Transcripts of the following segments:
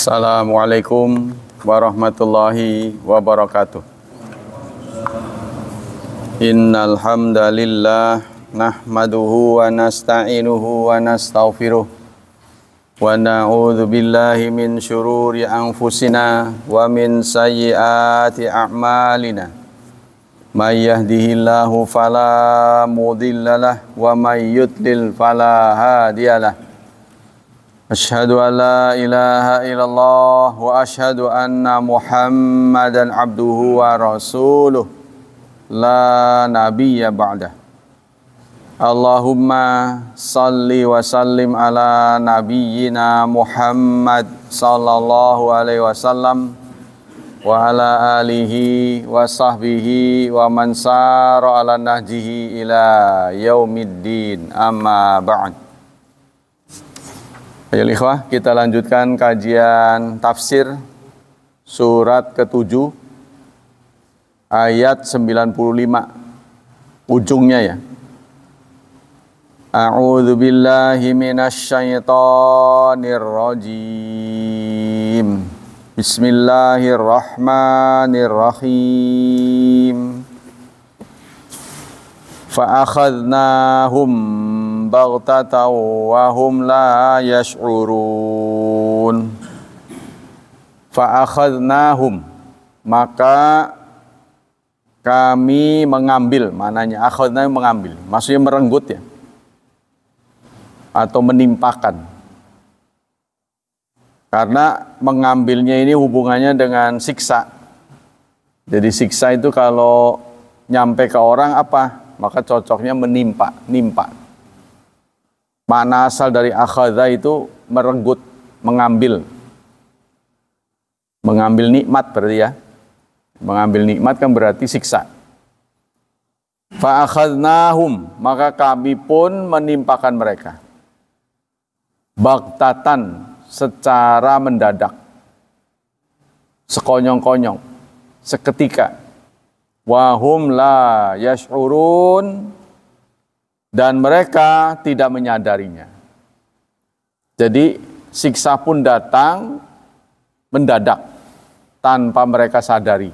Assalamualaikum warahmatullahi wabarakatuh. Innal hamdalillah nahmaduhu wa nasta'inuhu wa nastaghfiruh wa na'udzu billahi min syururi anfusina wa min sayyiati a'malina. May yahdihillahu fala mudhillalah wa may yudlil fala hadiyalah. Asyhadu an la ilaha illallah wa asyhadu anna Muhammadan abduhu wa rasuluh la nabiyya ba'dah. Allahumma salli wa sallim ala nabiyyina Muhammad sallallahu alaihi wasallam wa ala alihi wa sahbihi wa man sara ala nahjihi ila yaumiddin, amma ba'd. Ayo ikhwah, kita lanjutkan kajian tafsir surat ke-7 ayat 95 ujungnya ya. A'udzu billahi minasyaitonir rajim. Bismillahirrahmanirrahim. Fa akhadnahum baghtatan wa hum la yash'urun. Fa akhadnahum, maka kami mengambil, mananya akhadna mengambil, maksudnya merenggut ya, atau menimpakan. Karena mengambilnya ini hubungannya dengan siksa. Jadi siksa itu kalau nyampe ke orang apa? Maka cocoknya menimpa, nimpa. Makna asal dari akhadha itu merenggut, mengambil. Mengambil nikmat berarti ya. Mengambil nikmat kan berarti siksa. Fa akhadnahum, maka kami pun menimpakan mereka. Baghtatan, secara mendadak. Sekonyong-konyong, seketika. Wahum la yash'urun, dan mereka tidak menyadarinya. Jadi siksa pun datang mendadak tanpa mereka sadari.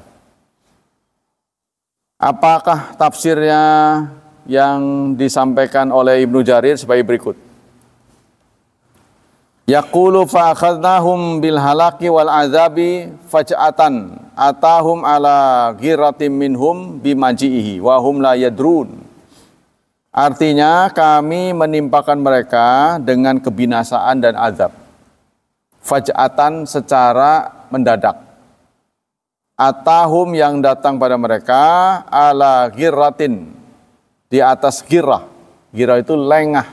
Apakah tafsirnya yang disampaikan oleh Ibnu Jarir sebagai berikut? Yaqulu fa akhadnahum bil halaki wal azabi faj'atan atahum ala ghiratim minhum bimaji'ihi wa hum la yadrun. Artinya kami menimpakan mereka dengan kebinasaan dan azab. Faj'atan, secara mendadak. Atahum, yang datang pada mereka, ala ghiratin, di atas ghirah. Ghirah itu lengah.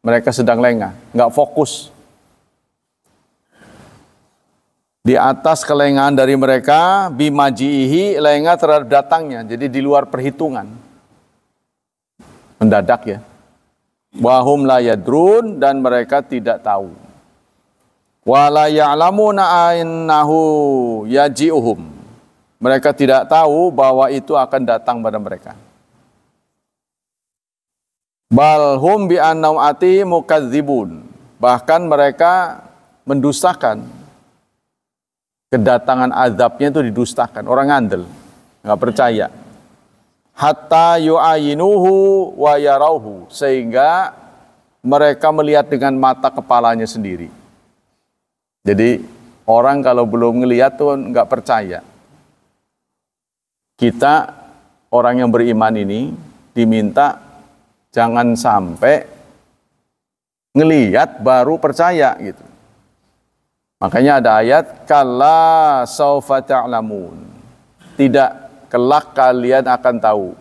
Mereka sedang lengah, enggak fokus. Di atas kelengahan dari mereka, bimaji'ihi, lengah terhadap datangnya, jadi di luar perhitungan. Mendadak ya. Wahum la yadrun, dan mereka tidak tahu. Wa la ya'lamuna innahu yaji'uhum. Mereka tidak tahu bahwa itu akan datang pada mereka. Bal hum bi annau'ati mukadzibun. Bahkan mereka mendustakan. Kedatangan azabnya itu didustakan. Orang ngandel, nggak percaya. Hatta yu'ayinuhu wa yarauhu, sehingga mereka melihat dengan mata kepalanya sendiri. Jadi orang kalau belum ngelihat tuh nggak percaya. Kita orang yang beriman ini diminta jangan sampai ngelihat baru percaya gitu. Makanya ada ayat, kalla saufa ta'lamun. Tidak, kelak kalian akan tahu.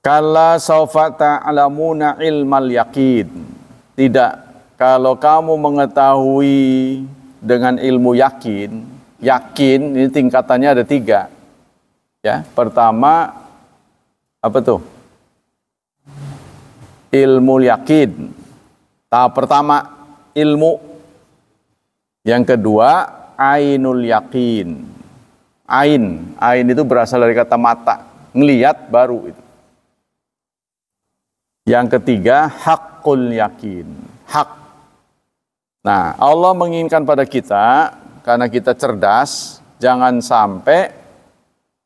Kalla saufa ta'lamuna ilmal yaqin. Tidak, kalau kamu mengetahui dengan ilmu yakin, yakin ini tingkatannya ada 3. Ya, pertama apa tuh? Ilmu yakin. Tahap pertama ilmu. Yang kedua, ainul yakin. Ain itu berasal dari kata mata, ngelihat baru itu. Yang ketiga, haqqul yakin, hak. Nah, Allah menginginkan pada kita, karena kita cerdas, jangan sampai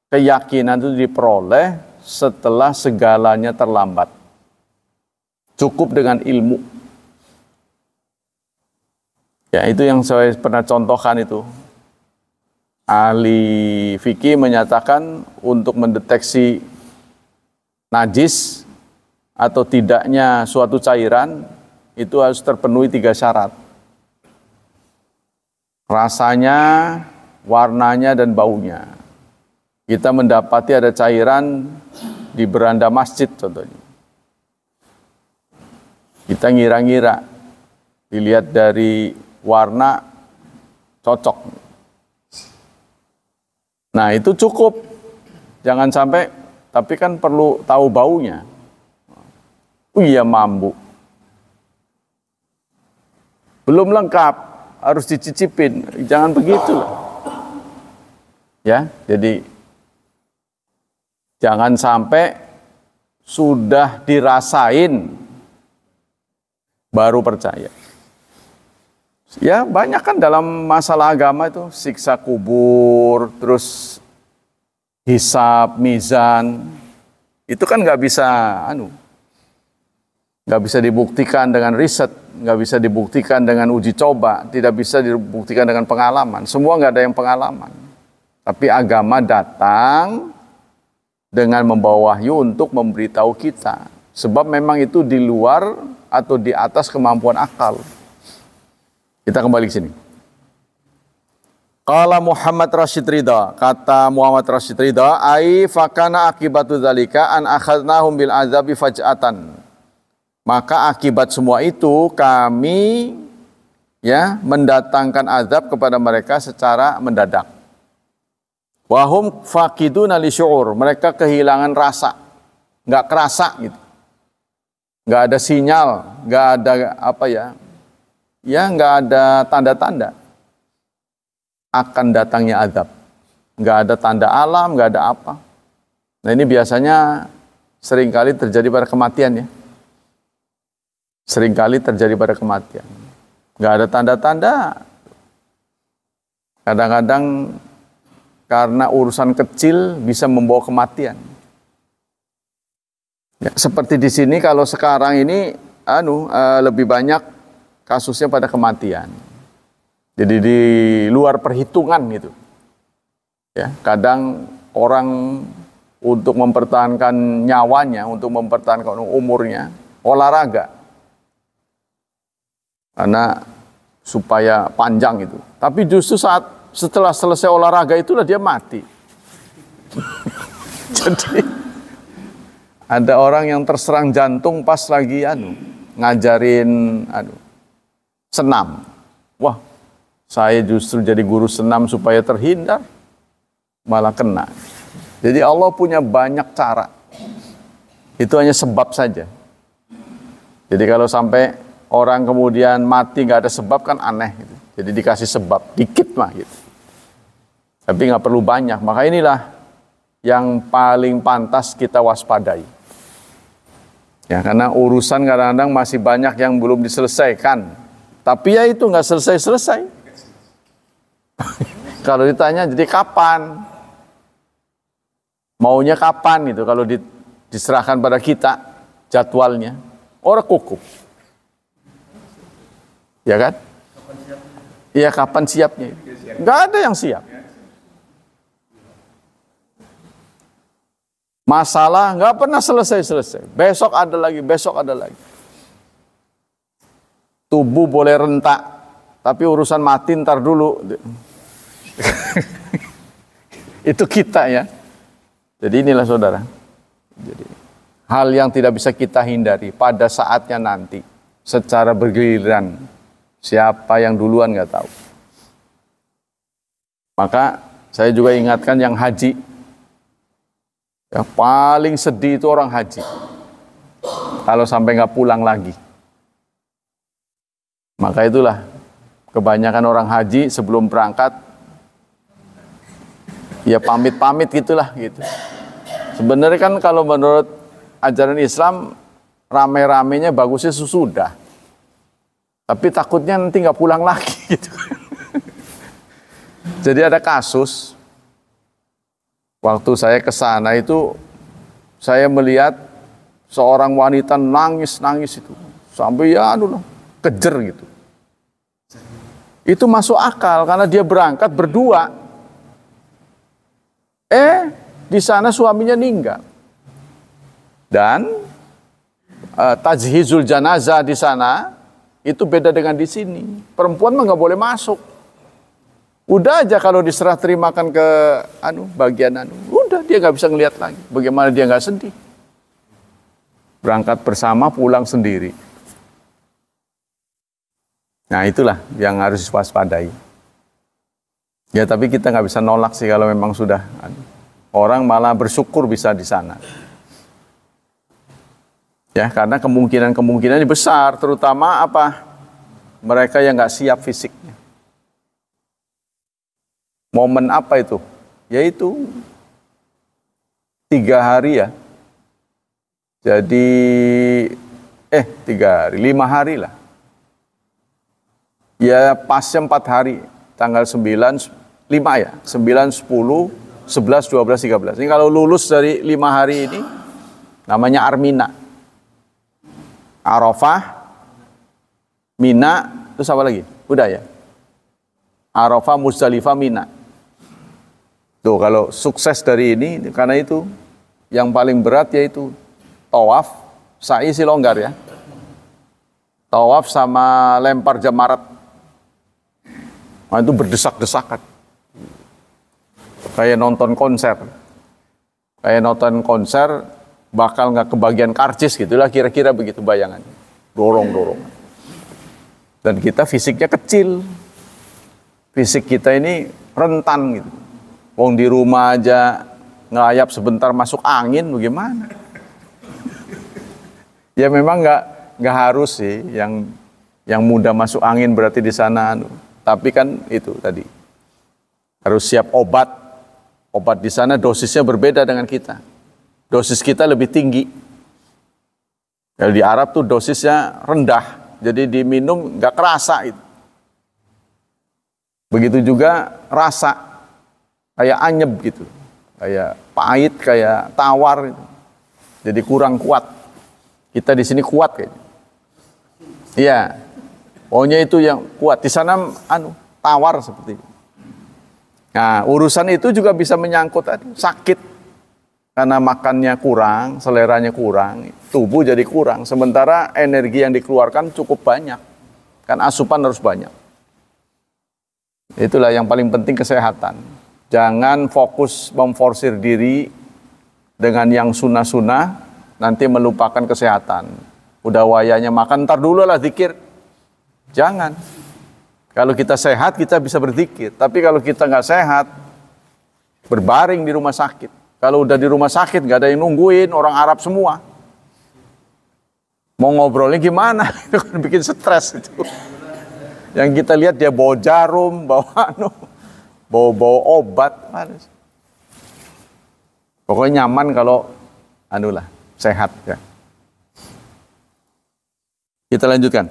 keyakinan itu diperoleh setelah segalanya terlambat. Cukup dengan ilmu. Ya, itu yang saya pernah contohkan itu. Ahli fikih menyatakan untuk mendeteksi najis atau tidaknya suatu cairan itu harus terpenuhi 3 syarat. Rasanya, warnanya, dan baunya. Kita mendapati ada cairan di beranda masjid contohnya. Kita ngira-ngira, dilihat dari warna, cocok. Nah itu cukup. Jangan sampai, tapi kan perlu tahu baunya. Oh iya, mambu. Belum lengkap, harus dicicipin. Jangan begitu. Ya, jadi jangan sampai sudah dirasain baru percaya. Ya banyak kan dalam masalah agama itu, siksa kubur, terus hisab, mizan, itu kan nggak bisa dibuktikan dengan riset, nggak bisa dibuktikan dengan uji coba, tidak bisa dibuktikan dengan pengalaman. Semua nggak ada yang pengalaman. Tapi agama datang dengan membawa wahyu untuk memberitahu kita. Sebab memang itu di luar atau di atas kemampuan akal. Kita kembali ke sini. Qala Muhammad Rashid Ridha, kata Muhammad Rashid Ridha, ai fakana akibatu dzalika an akhadnahum bil azabi faj'atan. Maka akibat semua itu kami mendatangkan azab kepada mereka secara mendadak. Wahum faqiduna li syu'ur, mereka kehilangan rasa, nggak kerasa gitu. Nggak ada sinyal, nggak ada nggak ada tanda-tanda akan datangnya azab. Nggak ada tanda alam, nggak ada apa. Nah ini biasanya seringkali terjadi pada kematian ya. Seringkali terjadi pada kematian. Nggak ada tanda-tanda. Kadang-kadang karena urusan kecil bisa membawa kematian. Ya, seperti di sini kalau sekarang ini lebih banyak kasusnya pada kematian. Jadi di luar perhitungan gitu. Ya, kadang orang untuk mempertahankan nyawanya, untuk mempertahankan umurnya, olahraga. Karena supaya panjang itu. Tapi justru setelah selesai olahraga itulah dia mati. Jadi ada orang yang terserang jantung pas lagi ngajarin senam. Wah, saya justru jadi guru senam supaya terhindar, malah kena. Jadi Allah punya banyak cara. Itu hanya sebab saja. Jadi kalau sampai orang kemudian mati nggak ada sebab kan aneh gitu. Jadi dikasih sebab dikit mah gitu. Tapi nggak perlu banyak. Maka inilah yang paling pantas kita waspadai. Ya, karena urusan kadang-kadang masih banyak yang belum diselesaikan. Tapi ya itu nggak selesai-selesai. Kalau ditanya jadi kapan? Maunya kapan itu kalau diserahkan pada kita jadwalnya. Orang kukuh. Ya kan? Iya, kapan siapnya? Nggak ada yang siap. Masalah nggak pernah selesai-selesai. Besok ada lagi, besok ada lagi. Tubuh boleh rentak, tapi urusan mati ntar dulu. Itu kita ya. Jadi inilah saudara. Jadi, hal yang tidak bisa kita hindari pada saatnya nanti. Secara bergiliran. Siapa yang duluan nggak tahu. Maka saya juga ingatkan yang haji. Yang paling sedih itu orang haji. Kalau sampai nggak pulang lagi. Maka itulah kebanyakan orang haji sebelum berangkat ya pamit-pamit gitulah gitu. Sebenarnya kan kalau menurut ajaran Islam rame-ramenya bagusnya sesudah. Tapi takutnya nanti nggak pulang lagi gitu. Jadi ada kasus, waktu saya ke sana itu, saya melihat seorang wanita nangis itu. Sampai ya kejer gitu. Itu masuk akal karena dia berangkat berdua. Di sana suaminya meninggal. Dan tajhizul janazah di sana itu beda dengan di sini. Perempuan mah nggak boleh masuk. Udah aja kalau diserah terimakan ke bagian udah dia nggak bisa ngelihat lagi. Bagaimana dia nggak sedih? Berangkat bersama, pulang sendiri. Nah itulah yang harus diwaspadai. Ya tapi kita nggak bisa nolak sih kalau memang sudah orang malah bersyukur bisa di sana. Ya karena kemungkinan besar, terutama apa? Mereka yang nggak siap fisiknya. Momen apa itu? Yaitu 3 hari ya. Jadi 3 hari, 5 hari lah. Ya pasnya 4 hari, tanggal 9, 5 ya, 9, 10, 11, 12, 13. Ini kalau lulus dari 5 hari ini, namanya Armina. Arafah, Mina, terus apa lagi? Udah ya? Arafah, Muzdalifah, Mina. Tuh kalau sukses dari ini, karena itu yang paling berat yaitu tawaf, sa'i sih longgar ya. Tawaf sama lempar jamarat. Nah, itu berdesak-desakan. Kayak nonton konser. Kayak nonton konser bakal nggak kebagian karcis gitulah kira-kira begitu bayangan. Dorong-dorong. Dan kita fisiknya kecil. Fisik kita ini rentan gitu. Wong di rumah aja ngelayap sebentar masuk angin bagaimana? Ya memang nggak harus sih yang mudah masuk angin berarti di sana tapi kan itu tadi harus siap obat di sana dosisnya berbeda dengan kita, dosis kita lebih tinggi. Kalau di Arab tuh dosisnya rendah, jadi diminum nggak kerasa itu. Begitu juga rasa kayak anyep gitu, kayak pahit, kayak tawar gitu. Jadi kurang kuat. Kita di sini kuat kayaknya. Iya. Pokoknya itu yang kuat. Di sana tawar seperti itu. Nah, urusan itu juga bisa menyangkut sakit. Karena makannya kurang, seleranya kurang, tubuh jadi kurang. Sementara energi yang dikeluarkan cukup banyak. Kan asupan harus banyak. Itulah yang paling penting, kesehatan. Jangan fokus memforsir diri dengan yang sunnah-sunnah, nanti melupakan kesehatan. Udah wayanya makan, ntar dulu lah zikir. Jangan. Kalau kita sehat, kita bisa berzikir. Tapi kalau kita nggak sehat, berbaring di rumah sakit. Kalau udah di rumah sakit, nggak ada yang nungguin, orang Arab semua. Mau ngobrolnya gimana? Itu kan bikin stres itu. Yang kita lihat dia bawa jarum, bawa obat. Pokoknya nyaman kalau sehat ya. Kita lanjutkan.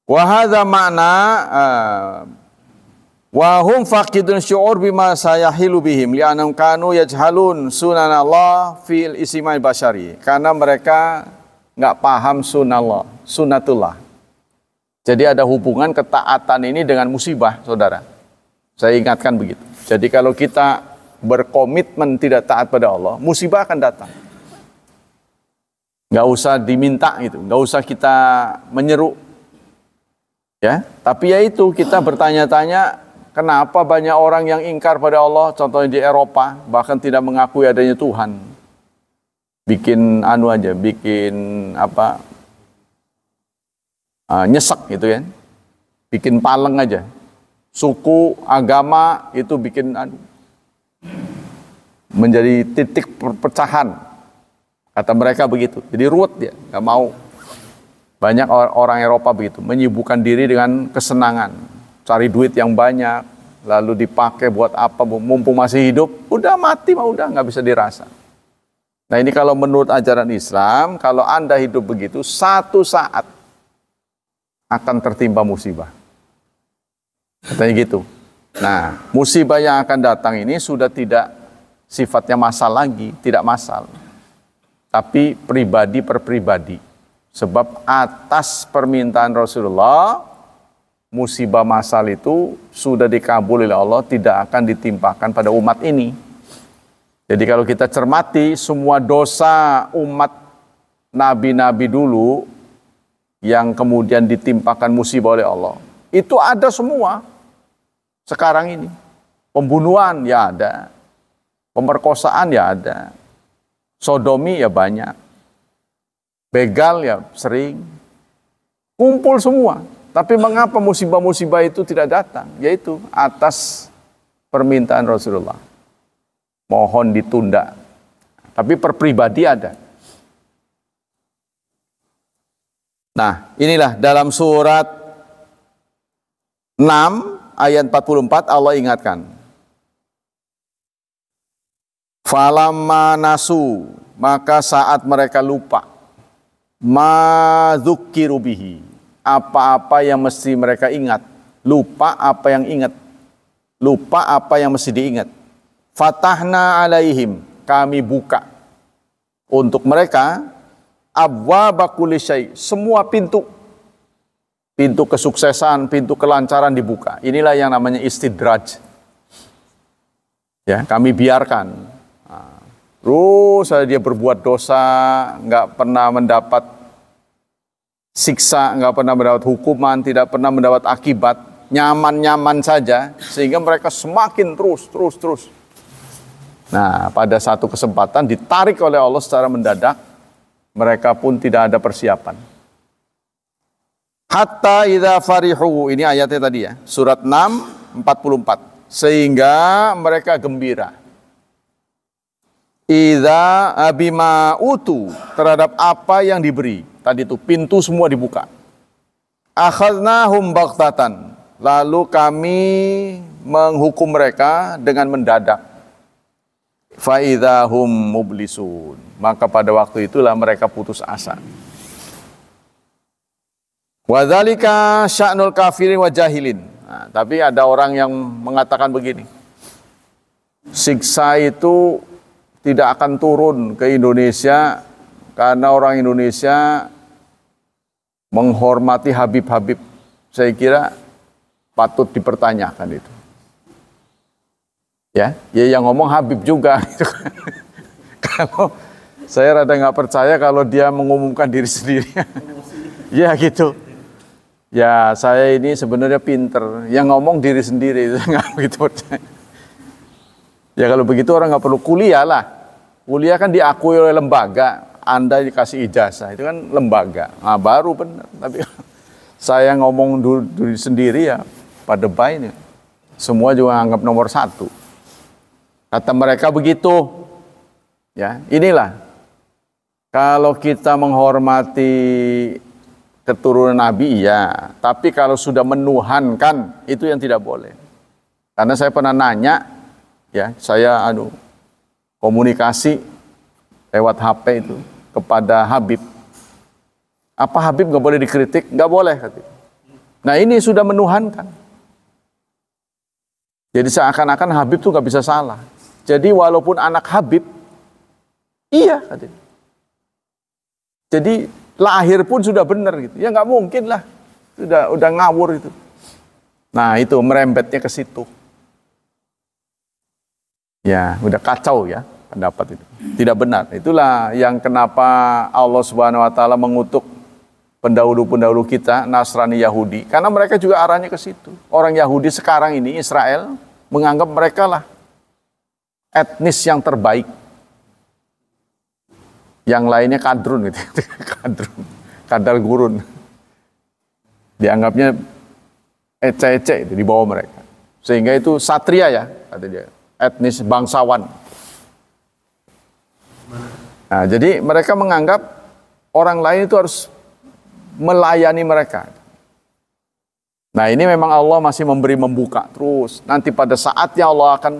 Wa hadza ma'na wa hum faqidun syu'ur bima sayahilu bihim li'annahum kanu yajhalun sunanallah fil ismail basyari. Karena mereka enggak paham sunatullah. Jadi ada hubungan ketaatan ini dengan musibah, Saudara. Saya ingatkan begitu. Jadi kalau kita berkomitmen tidak taat pada Allah, musibah akan datang. Nggak usah diminta gitu, nggak usah kita menyeru, ya. Tapi ya itu kita bertanya-tanya, kenapa banyak orang yang ingkar pada Allah, contohnya di Eropa, bahkan tidak mengakui adanya Tuhan. Bikin nyesek gitu ya, bikin paleng aja. Suku, agama itu bikin menjadi titik perpecahan. Kata mereka begitu. Jadi ruwet dia, nggak mau. Banyak orang Eropa begitu, menyibukkan diri dengan kesenangan, cari duit yang banyak, lalu dipakai buat apa? Mumpung masih hidup, udah mati mah udah nggak bisa dirasa. Nah ini kalau menurut ajaran Islam, kalau Anda hidup begitu, satu saat akan tertimpa musibah. Katanya gitu. Nah, musibah yang akan datang ini sudah tidak sifatnya massal lagi, tidak massal. Tapi pribadi per pribadi. Sebab atas permintaan Rasulullah, musibah massal itu sudah dikabul oleh Allah, tidak akan ditimpakan pada umat ini. Jadi kalau kita cermati semua dosa umat nabi-nabi dulu yang kemudian ditimpakan musibah oleh Allah, itu ada semua sekarang ini. Pembunuhan ya ada, pemerkosaan ya ada, sodomi ya banyak, begal ya sering, kumpul semua. Tapi mengapa musibah-musibah itu tidak datang? Yaitu atas permintaan Rasulullah. Mohon ditunda. Tapi per pribadi ada. Nah, inilah dalam surat 6 ayat 44 Allah ingatkan. Falamma nasu, maka saat mereka lupa, ma dzukkiru bihi, apa-apa yang mesti mereka ingat, lupa apa yang ingat, lupa apa yang mesti diingat. Fatahna alaihim, kami buka untuk mereka abwaba kulli syai, semua pintu kesuksesan, pintu kelancaran dibuka. Inilah yang namanya istidraj. Ya, kami biarkan. Terus dia berbuat dosa, nggak pernah mendapat siksa, nggak pernah mendapat hukuman, tidak pernah mendapat akibat, nyaman-nyaman saja, sehingga mereka semakin terus. Nah, pada satu kesempatan ditarik oleh Allah secara mendadak, mereka pun tidak ada persiapan. Hatta idza farihu, ini ayatnya tadi ya, surat 6 44. Sehingga mereka gembira. Idza bima utu, terhadap apa yang diberi. Tadi itu pintu semua dibuka. Akhadnahum baghtatan, lalu kami menghukum mereka dengan mendadak. Fa idzahum mublisun, maka pada waktu itulah mereka putus asa. Wa dzalika sya'nul kafirin wa jahilin. Nah, tapi ada orang yang mengatakan begini. Siksa itu tidak akan turun ke Indonesia karena orang Indonesia menghormati Habib-Habib. Saya kira patut dipertanyakan itu. Ya yang ngomong Habib juga. Kalau saya rada nggak percaya kalau dia mengumumkan diri sendiri. Ya gitu. Ya saya ini sebenarnya pinter. Yang ngomong diri sendiri itu nggak begitu percaya. Ya kalau begitu orang nggak perlu kuliah lah. Kuliah kan diakui oleh lembaga. Anda dikasih ijazah itu kan lembaga. Nah, baru benar. Tapi saya ngomong diri sendiri ya pada baik. Semua juga anggap nomor 1. Kata mereka begitu. Ya, inilah. Kalau kita menghormati keturunan Nabi, iya. Tapi kalau sudah menuhankan, itu yang tidak boleh. Karena saya pernah nanya, ya, saya komunikasi lewat HP itu kepada Habib. Apa Habib nggak boleh dikritik? Nggak boleh. Katanya. Nah ini sudah menuhankan. Jadi seakan-akan Habib tuh nggak bisa salah. Jadi walaupun anak Habib, iya katanya. Jadi lahir pun sudah benar gitu. Ya nggak mungkin lah. Udah ngawur itu. Nah itu merembetnya ke situ. Ya udah kacau ya pendapat itu. Tidak benar. Itulah yang kenapa Allah Subhanahu Wa Taala mengutuk pendahulu-pendahulu kita, Nasrani Yahudi. Karena mereka juga arahnya ke situ. Orang Yahudi sekarang ini, Israel, menganggap mereka lah etnis yang terbaik. Yang lainnya kadrun gitu. Kadal gurun. Dianggapnya ece-ece itu di bawah mereka. Sehingga itu satria ya, kata dia. Etnis bangsawan. Nah, jadi mereka menganggap orang lain itu harus melayani mereka. Nah, ini memang Allah masih membuka terus. Nanti pada saatnya Allah akan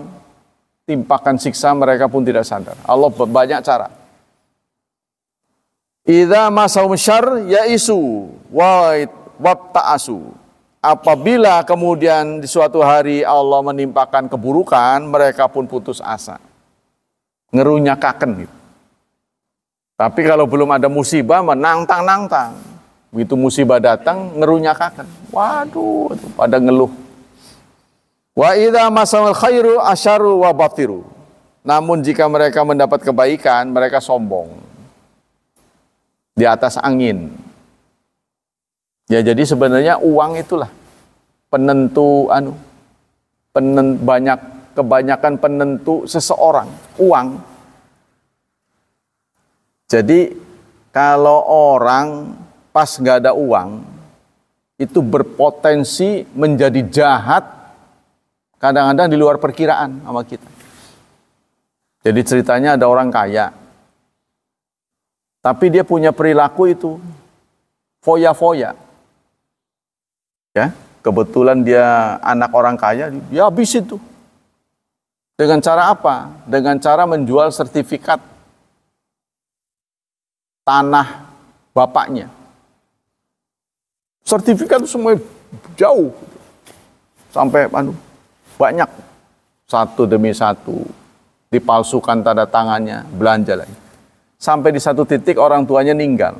timpakan siksa, mereka pun tidak sadar. Allah banyak cara. Idza masahum syarr yaisu wabta'asu. Apabila kemudian di suatu hari Allah menimpakan keburukan, mereka pun putus asa. Ngerunyakaken gitu. Tapi kalau belum ada musibah, menantang-nantang. Begitu musibah datang, ngerunyakaken. Waduh, pada ngeluh. Wa idza masal khairu asyaru wa batiru. Namun jika mereka mendapat kebaikan, mereka sombong. Di atas angin. Ya jadi sebenarnya uang itulah penentu kebanyakan penentu seseorang, uang. Jadi kalau orang pas nggak ada uang itu berpotensi menjadi jahat, kadang-kadang di luar perkiraan sama kita. Jadi ceritanya ada orang kaya, tapi dia punya perilaku itu foya-foya. Ya, kebetulan dia anak orang kaya, dia habisin tuh. Dengan cara apa? Dengan cara menjual sertifikat tanah bapaknya. Sertifikat itu semua jauh. Sampai banyak. Satu demi satu. Dipalsukan tanda tangannya, belanja lagi. Sampai di satu titik orang tuanya meninggal.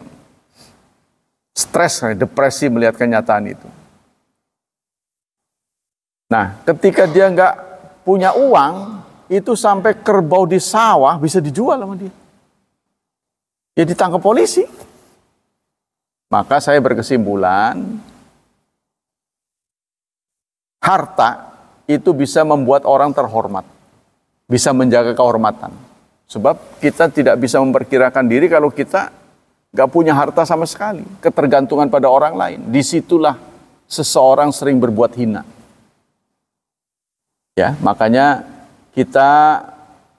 Stres, depresi melihat kenyataan itu. Nah, ketika dia nggak punya uang, itu sampai kerbau di sawah bisa dijual sama dia. Ya ditangkap polisi. Maka saya berkesimpulan, harta itu bisa membuat orang terhormat. Bisa menjaga kehormatan. Sebab kita tidak bisa memperkirakan diri kalau kita nggak punya harta sama sekali. Ketergantungan pada orang lain. Disitulah seseorang sering berbuat hina. Ya, makanya kita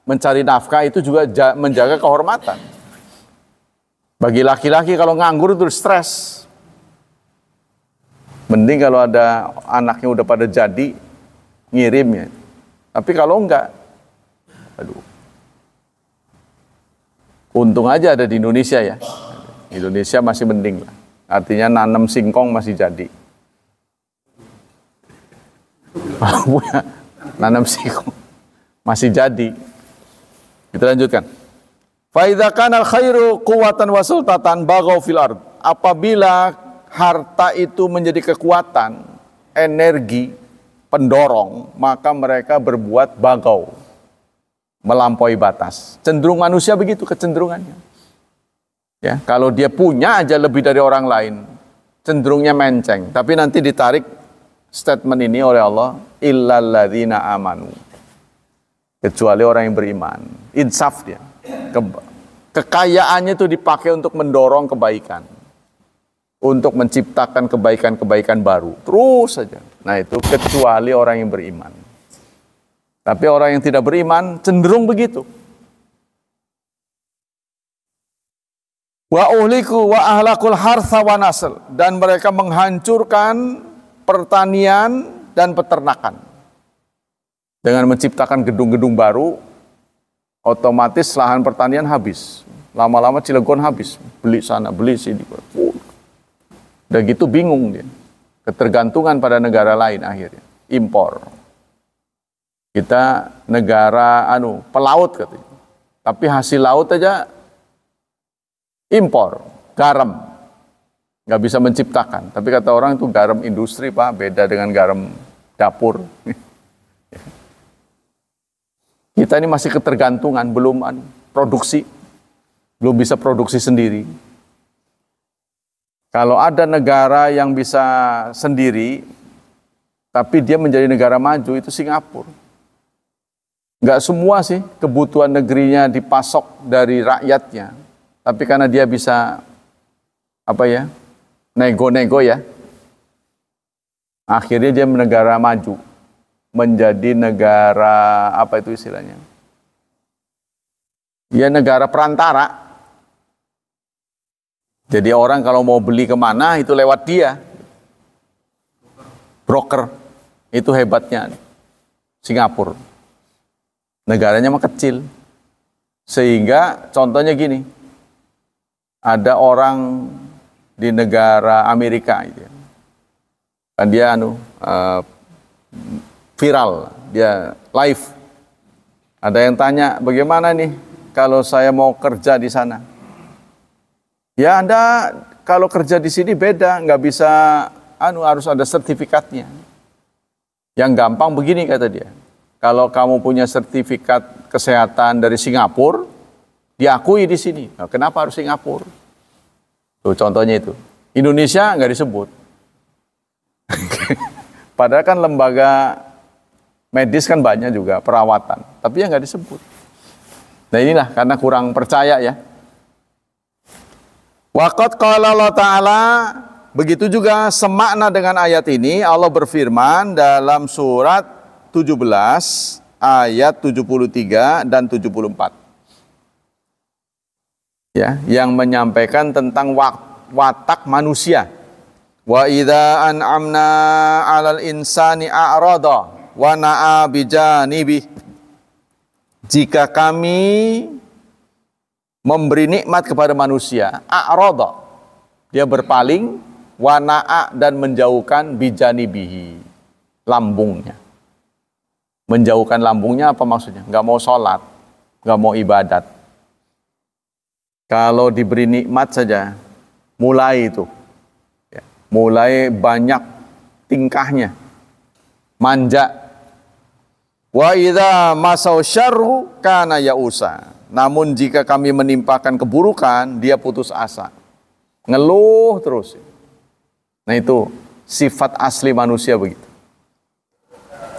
mencari nafkah itu juga menjaga kehormatan. Bagi laki-laki kalau nganggur itu stres. Mending kalau ada anaknya udah pada jadi, ngirimnya. Tapi kalau enggak, aduh. Untung aja ada di Indonesia ya. Indonesia masih mending lah. Artinya nanam singkong masih jadi. Nanam singkong masih jadi. Kita lanjutkan. Fa idza kana al-khairu quwwatan wa sultatan baghaw fil ard. Apabila harta itu menjadi kekuatan, energi, pendorong, maka mereka berbuat bagau, melampaui batas. Cenderung manusia begitu kecenderungannya. Ya, kalau dia punya aja lebih dari orang lain, cenderungnya menceng. Tapi nanti ditarik statement ini oleh Allah, illal ladzina amanu. Kecuali orang yang beriman. Insaf dia. Kekayaannya itu dipakai untuk mendorong kebaikan. Untuk menciptakan kebaikan-kebaikan baru. Terus saja. Nah itu kecuali orang yang beriman. Tapi orang yang tidak beriman cenderung begitu. Wa uhliku wa ahlakul hartha wa nasl. Dan mereka menghancurkan pertanian dan peternakan. Dengan menciptakan gedung-gedung baru, otomatis lahan pertanian habis. Lama-lama Cilegon habis. Beli sana, beli sini. Udah gitu bingung dia. Ketergantungan pada negara lain akhirnya. Impor. Kita negara pelaut katanya. Tapi hasil laut aja impor. Garam. Nggak bisa menciptakan. Tapi kata orang itu garam industri Pak. Beda dengan garam dapur. Kita ini masih ketergantungan, belum produksi, belum bisa produksi sendiri. Kalau ada negara yang bisa sendiri, tapi dia menjadi negara maju, itu Singapura. Nggak semua sih kebutuhan negerinya dipasok dari rakyatnya, tapi karena dia bisa nego-nego ya, akhirnya dia negara maju. Menjadi negara itu istilahnya? Ya negara perantara. Jadi orang kalau mau beli kemana itu lewat dia. Broker. Itu hebatnya Singapura. Negaranya mah kecil. Sehingga contohnya gini. Ada orang di negara Amerika gitu ya. Kan dia viral, dia live. Ada yang tanya, bagaimana nih kalau saya mau kerja di sana? Ya Anda kalau kerja di sini beda, nggak bisa harus ada sertifikatnya. Yang gampang begini kata dia. Kalau kamu punya sertifikat kesehatan dari Singapura, diakui di sini. Nah, kenapa harus Singapura? Tuh contohnya itu. Indonesia nggak disebut. Padahal kan lembaga medis kan banyak juga, perawatan. Tapi ya nggak disebut. Nah inilah karena kurang percaya ya. Waqad qala Allah Ta'ala, begitu juga semakna dengan ayat ini, Allah berfirman dalam surat 17 ayat 73 dan 74. Ya, yang menyampaikan tentang watak manusia. Wa idza an'amna 'alal insani a'rada wa na'a bijanibi. Jika kami memberi nikmat kepada manusia, a'rada, dia berpaling, wa na'a, dan menjauhkan bijanibihi, lambungnya. Menjauhkan lambungnya apa maksudnya? Nggak mau sholat, nggak mau ibadat. Kalau diberi nikmat saja, mulai itu. Ya, mulai banyak tingkahnya. Manja. Wa idza masau syarru kana ya'usa. Namun jika kami menimpakan keburukan, dia putus asa. Ngeluh terus. Nah itu sifat asli manusia begitu.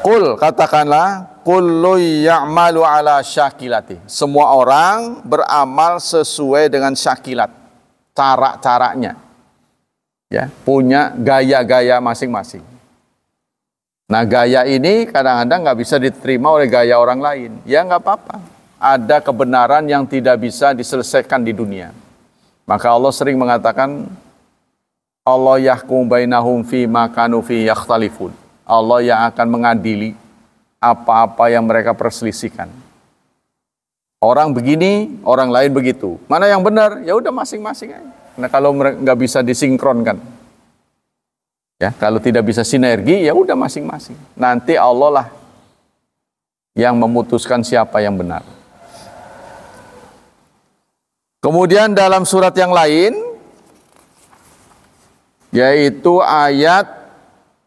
Qul, katakanlah, kullu ya'malu ala syakilati. Semua orang beramal sesuai dengan syakilat, cara-caranya. Ya, punya gaya-gaya masing-masing. Nah, gaya ini kadang-kadang nggak bisa diterima oleh gaya orang lain. Ya nggak apa-apa. Ada kebenaran yang tidak bisa diselesaikan di dunia. Maka Allah sering mengatakan, Allah yahkum bainahum fi ma kanu fi yakhtalifun. Allah yang akan mengadili apa-apa yang mereka perselisihkan. Orang begini, orang lain begitu. Mana yang benar? Ya udah masing-masing aja. Nah kalau nggak bisa disinkronkan, ya kalau tidak bisa sinergi, ya udah masing-masing. Nanti Allah lah yang memutuskan siapa yang benar. Kemudian dalam surat yang lain, yaitu ayat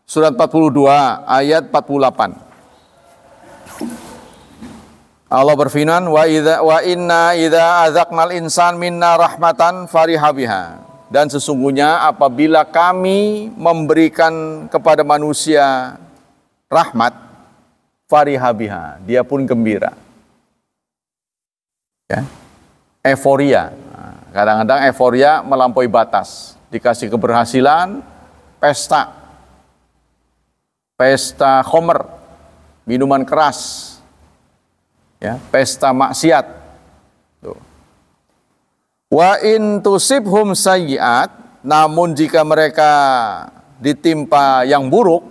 surat 42 ayat 48. Allah berfirman, wa inna idza azaqnal insan minna rahmatan fariha biha. Dan sesungguhnya apabila kami memberikan kepada manusia rahmat, fariha biha, dia pun gembira. Ya. Euforia. Kadang-kadang euforia melampaui batas. Dikasih keberhasilan, pesta khomer, minuman keras, ya, pesta maksiat. Tuh. Wa in tusibhum sayyi'at, namun jika mereka ditimpa yang buruk,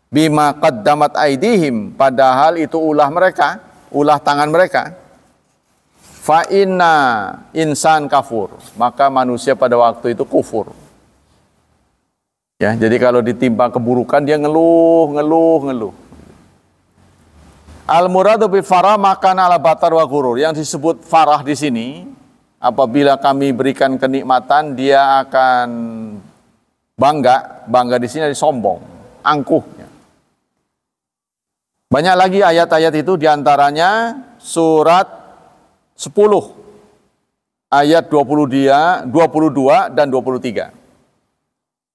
bima qaddamat aidihim, padahal itu ulah mereka, ulah tangan mereka, fa inna insan kafur, maka manusia pada waktu itu kufur. Ya, jadi kalau ditimpa keburukan dia ngeluh. Al-muradu bi farah makan ala batar wa gurur. Yang disebut farah di sini, apabila kami berikan kenikmatan, dia akan bangga. Bangga di sini ada sombong, angkuh. Banyak lagi ayat-ayat itu, diantaranya surat 10 ayat 22 dan 23.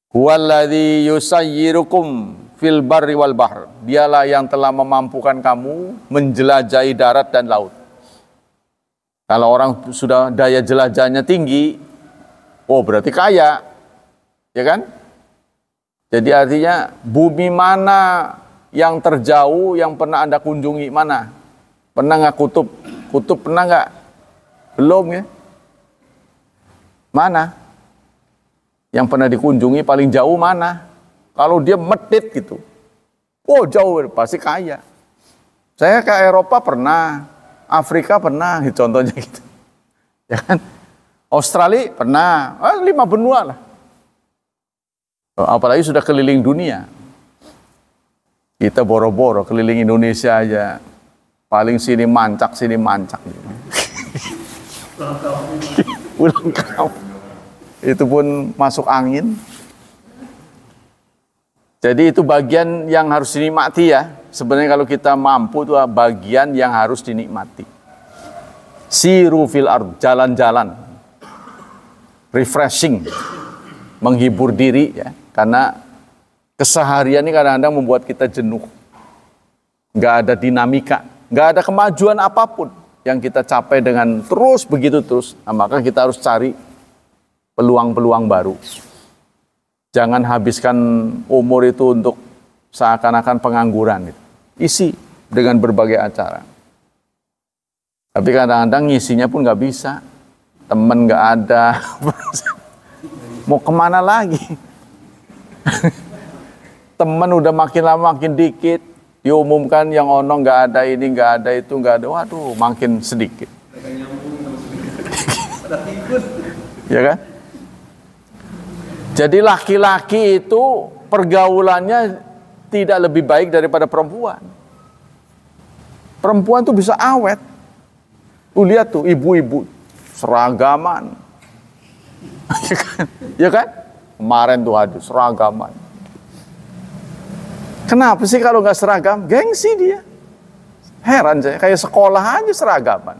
Huwallazi yusayyirukum fil barri wal bahr. Dialah yang telah memampukan kamu menjelajahi darat dan laut. Kalau orang sudah daya jelajahnya tinggi, oh berarti kaya. Ya kan? Jadi artinya bumi mana yang terjauh yang pernah Anda kunjungi, mana? Pernah nggak kutub? Kutub pernah nggak? Belum ya? Mana? Yang pernah dikunjungi paling jauh mana? Kalau dia medit gitu, oh jauh, pasti kaya. Saya ke Eropa pernah, Afrika pernah, contohnya gitu. Ya kan? Australia pernah, 5 benua lah. Apalagi sudah keliling dunia. Kita boro-boro keliling Indonesia aja. Paling sini mancak. Pulang kampung. Itu pun masuk angin. Jadi itu bagian yang harus dinikmati ya. Sebenarnya kalau kita mampu itu bagian yang harus dinikmati. Siru fil ard, jalan-jalan. Refreshing. Menghibur diri ya. Karena keseharian ini kadang-kadang membuat kita jenuh. Nggak ada dinamika. Nggak ada kemajuan apapun yang kita capai dengan terus begitu terus. Nah, maka kita harus cari peluang-peluang baru. Jangan habiskan umur itu untuk seakan-akan pengangguran. Isi dengan berbagai acara. Tapi kadang-kadang ngisinya pun nggak bisa. Temen nggak ada. Mau kemana lagi? Temen udah makin lama makin dikit. Diumumkan yang ono nggak ada ini, nggak ada itu, nggak ada. Waduh, makin sedikit. Ya kan? Jadi laki-laki itu pergaulannya tidak lebih baik daripada perempuan. Perempuan tuh bisa awet. Lihat tuh ibu-ibu seragaman. Ya kan? Kemarin tuh ada seragaman. Kenapa sih kalau nggak seragam? Gengsi dia. Heran saya, kayak sekolah aja seragaman.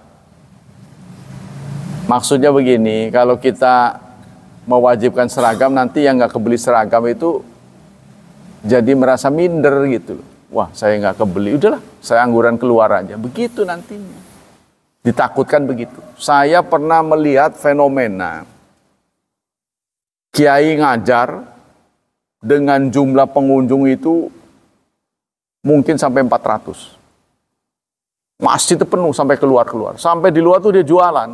Maksudnya begini, kalau kita mewajibkan seragam, nanti yang nggak kebeli seragam itu jadi merasa minder gitu. Wah, saya nggak kebeli, udahlah, saya angguran keluar aja. Begitu nantinya. Ditakutkan begitu. Saya pernah melihat fenomena kiai ngajar dengan jumlah pengunjung itu mungkin sampai 400. Masjid itu penuh sampai keluar-keluar. Sampai di luar tuh dia jualan.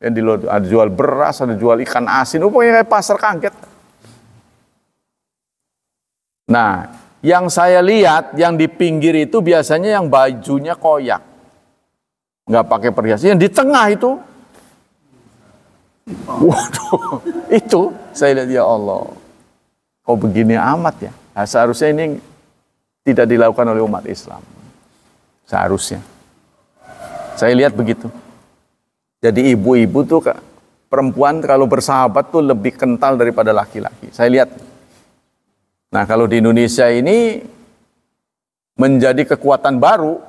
Yang di luar ada jual beras, ada jual ikan asin, pokoknya kayak pasar kaget. Nah, yang saya lihat yang di pinggir itu biasanya yang bajunya koyak. Nggak pakai perhiasan. Yang di tengah itu, waduh, itu saya lihat, ya Allah, kok begini amat ya. Nah, seharusnya ini tidak dilakukan oleh umat Islam. Seharusnya. Saya lihat begitu. Jadi ibu-ibu tuh, perempuan kalau bersahabat tuh lebih kental daripada laki-laki. Saya lihat. Nah, kalau di Indonesia ini menjadi kekuatan baru,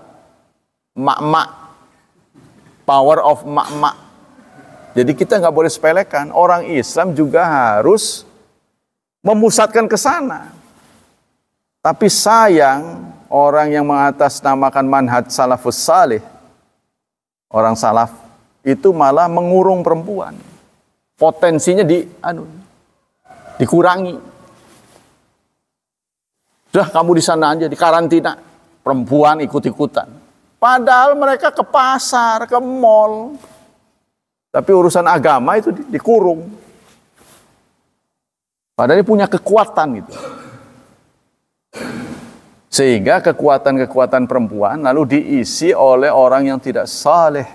mak-mak, power of mak-mak. Jadi kita nggak boleh sepelekan. Orang Islam juga harus memusatkan ke sana. Tapi sayang, orang yang mengatasnamakan manhaj salafus salih, orang salaf, itu malah mengurung perempuan. Potensinya dikurangi. Sudah kamu di sana aja, di karantina. Perempuan ikut-ikutan. Padahal mereka ke pasar, ke mall. Tapi urusan agama itu dikurung. Padahal dia punya kekuatan gitu. Sehingga kekuatan-kekuatan perempuan lalu diisi oleh orang yang tidak saleh.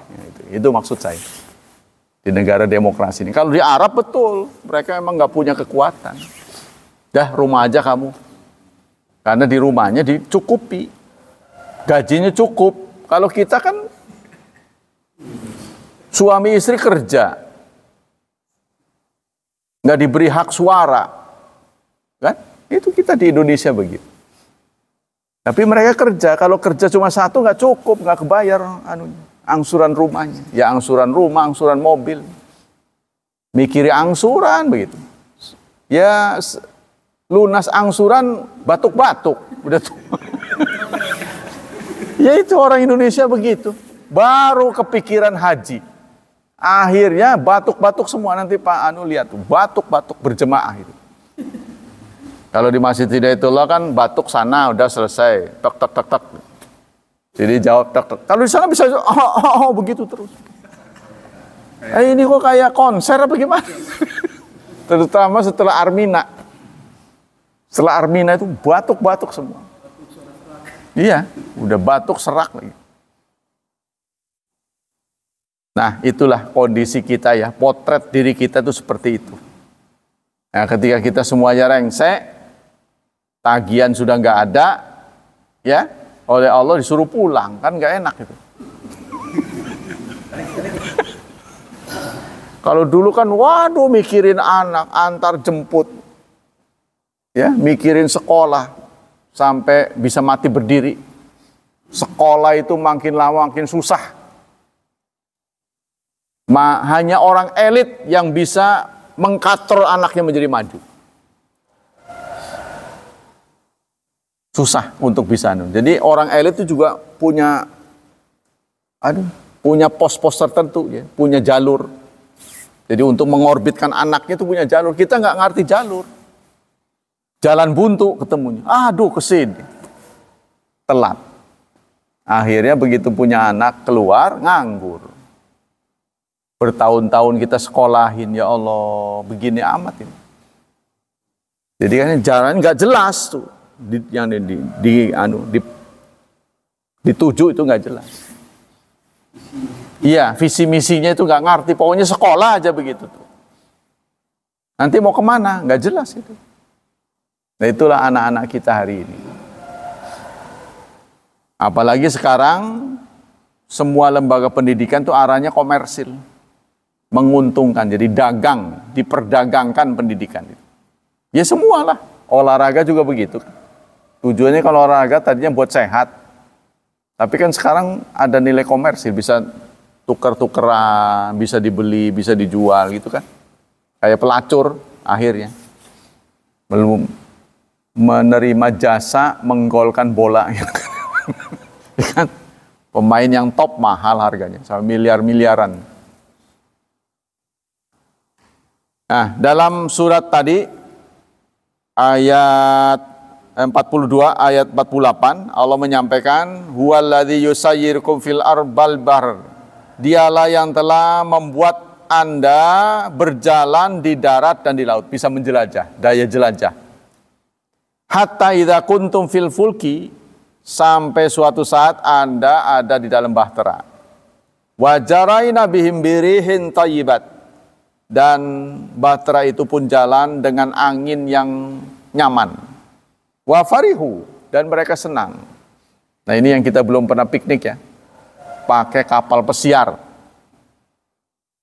Itu maksud saya. Di negara demokrasi ini. Kalau di Arab betul. Mereka emang nggak punya kekuatan. Dah rumah aja kamu. Karena di rumahnya dicukupi. Gajinya cukup. Kalau kita kan suami istri kerja. Nggak diberi hak suara. Kan? Itu kita di Indonesia begitu. Tapi mereka kerja, kalau kerja cuma satu nggak cukup, nggak kebayar angsuran rumahnya. Ya angsuran rumah, angsuran mobil. Mikiri angsuran begitu. Ya lunas angsuran batuk-batuk. Udah tuh. Ya itu orang Indonesia begitu. Baru kepikiran haji. Akhirnya batuk-batuk semua, nanti Pak lihat tuh, batuk-batuk berjemaah itu. Kalau di Masjid Hidayatullah kan batuk sana udah selesai, tek tek tek tek. Jadi jawab tek tek. Kalau di sana bisa begitu terus. Ini kok kayak konser apa gimana? Terutama setelah Armina. Setelah Armina itu batuk-batuk semua. Iya, udah batuk serak lagi. Nah, itulah kondisi kita ya. Potret diri kita itu seperti itu. Nah, ketika kita semuanya rengsek, tagihan sudah nggak ada, ya, oleh Allah disuruh pulang, kan nggak enak itu. Kalau dulu kan, waduh, mikirin anak, antar jemput, ya, mikirin sekolah, sampai bisa mati berdiri. Sekolah itu makin lama makin susah. Hanya orang elit yang bisa mengkatrol anaknya menjadi maju. Susah untuk bisa. Jadi orang elit itu juga punya pos-pos tertentu, ya, punya jalur. Jadi untuk mengorbitkan anaknya itu punya jalur. Kita nggak ngerti jalur. Jalan buntu ketemunya. Aduh, kesini. Telat. Akhirnya begitu punya anak keluar, nganggur. Bertahun-tahun kita sekolahin, ya Allah, begini amat ini. Jadi kan jalan nggak jelas tuh, yang dituju itu nggak jelas. Iya, visi misinya itu nggak ngerti, pokoknya sekolah aja begitu tuh. Nanti mau kemana? Nggak jelas itu. Nah, itulah anak-anak kita hari ini. Apalagi sekarang semua lembaga pendidikan tuh arahnya komersil. Menguntungkan, jadi dagang, diperdagangkan pendidikan itu. Ya semualah, olahraga juga begitu. Tujuannya kalau olahraga tadinya buat sehat, tapi kan sekarang ada nilai komersil, bisa tuker-tukeran, bisa dibeli, bisa dijual gitu kan. Kayak pelacur akhirnya. Belum menerima jasa menggolkan bola. Kan? Pemain yang top mahal harganya, sampai miliar-miliaran. Nah, dalam surat tadi ayat 42 ayat 48 Allah menyampaikan huwallazi yusayyirukum fil arbal bahr. Dialah yang telah membuat Anda berjalan di darat dan di laut, bisa menjelajah, daya jelajah. Hatta idza kuntum fil fulki, sampai suatu saat Anda ada di dalam bahtera. Wa jaraina bihim birihin thayyibat. Dan bahtera itu pun jalan dengan angin yang nyaman. Wa farihu, dan mereka senang. Nah, ini yang kita belum pernah piknik ya. Pakai kapal pesiar.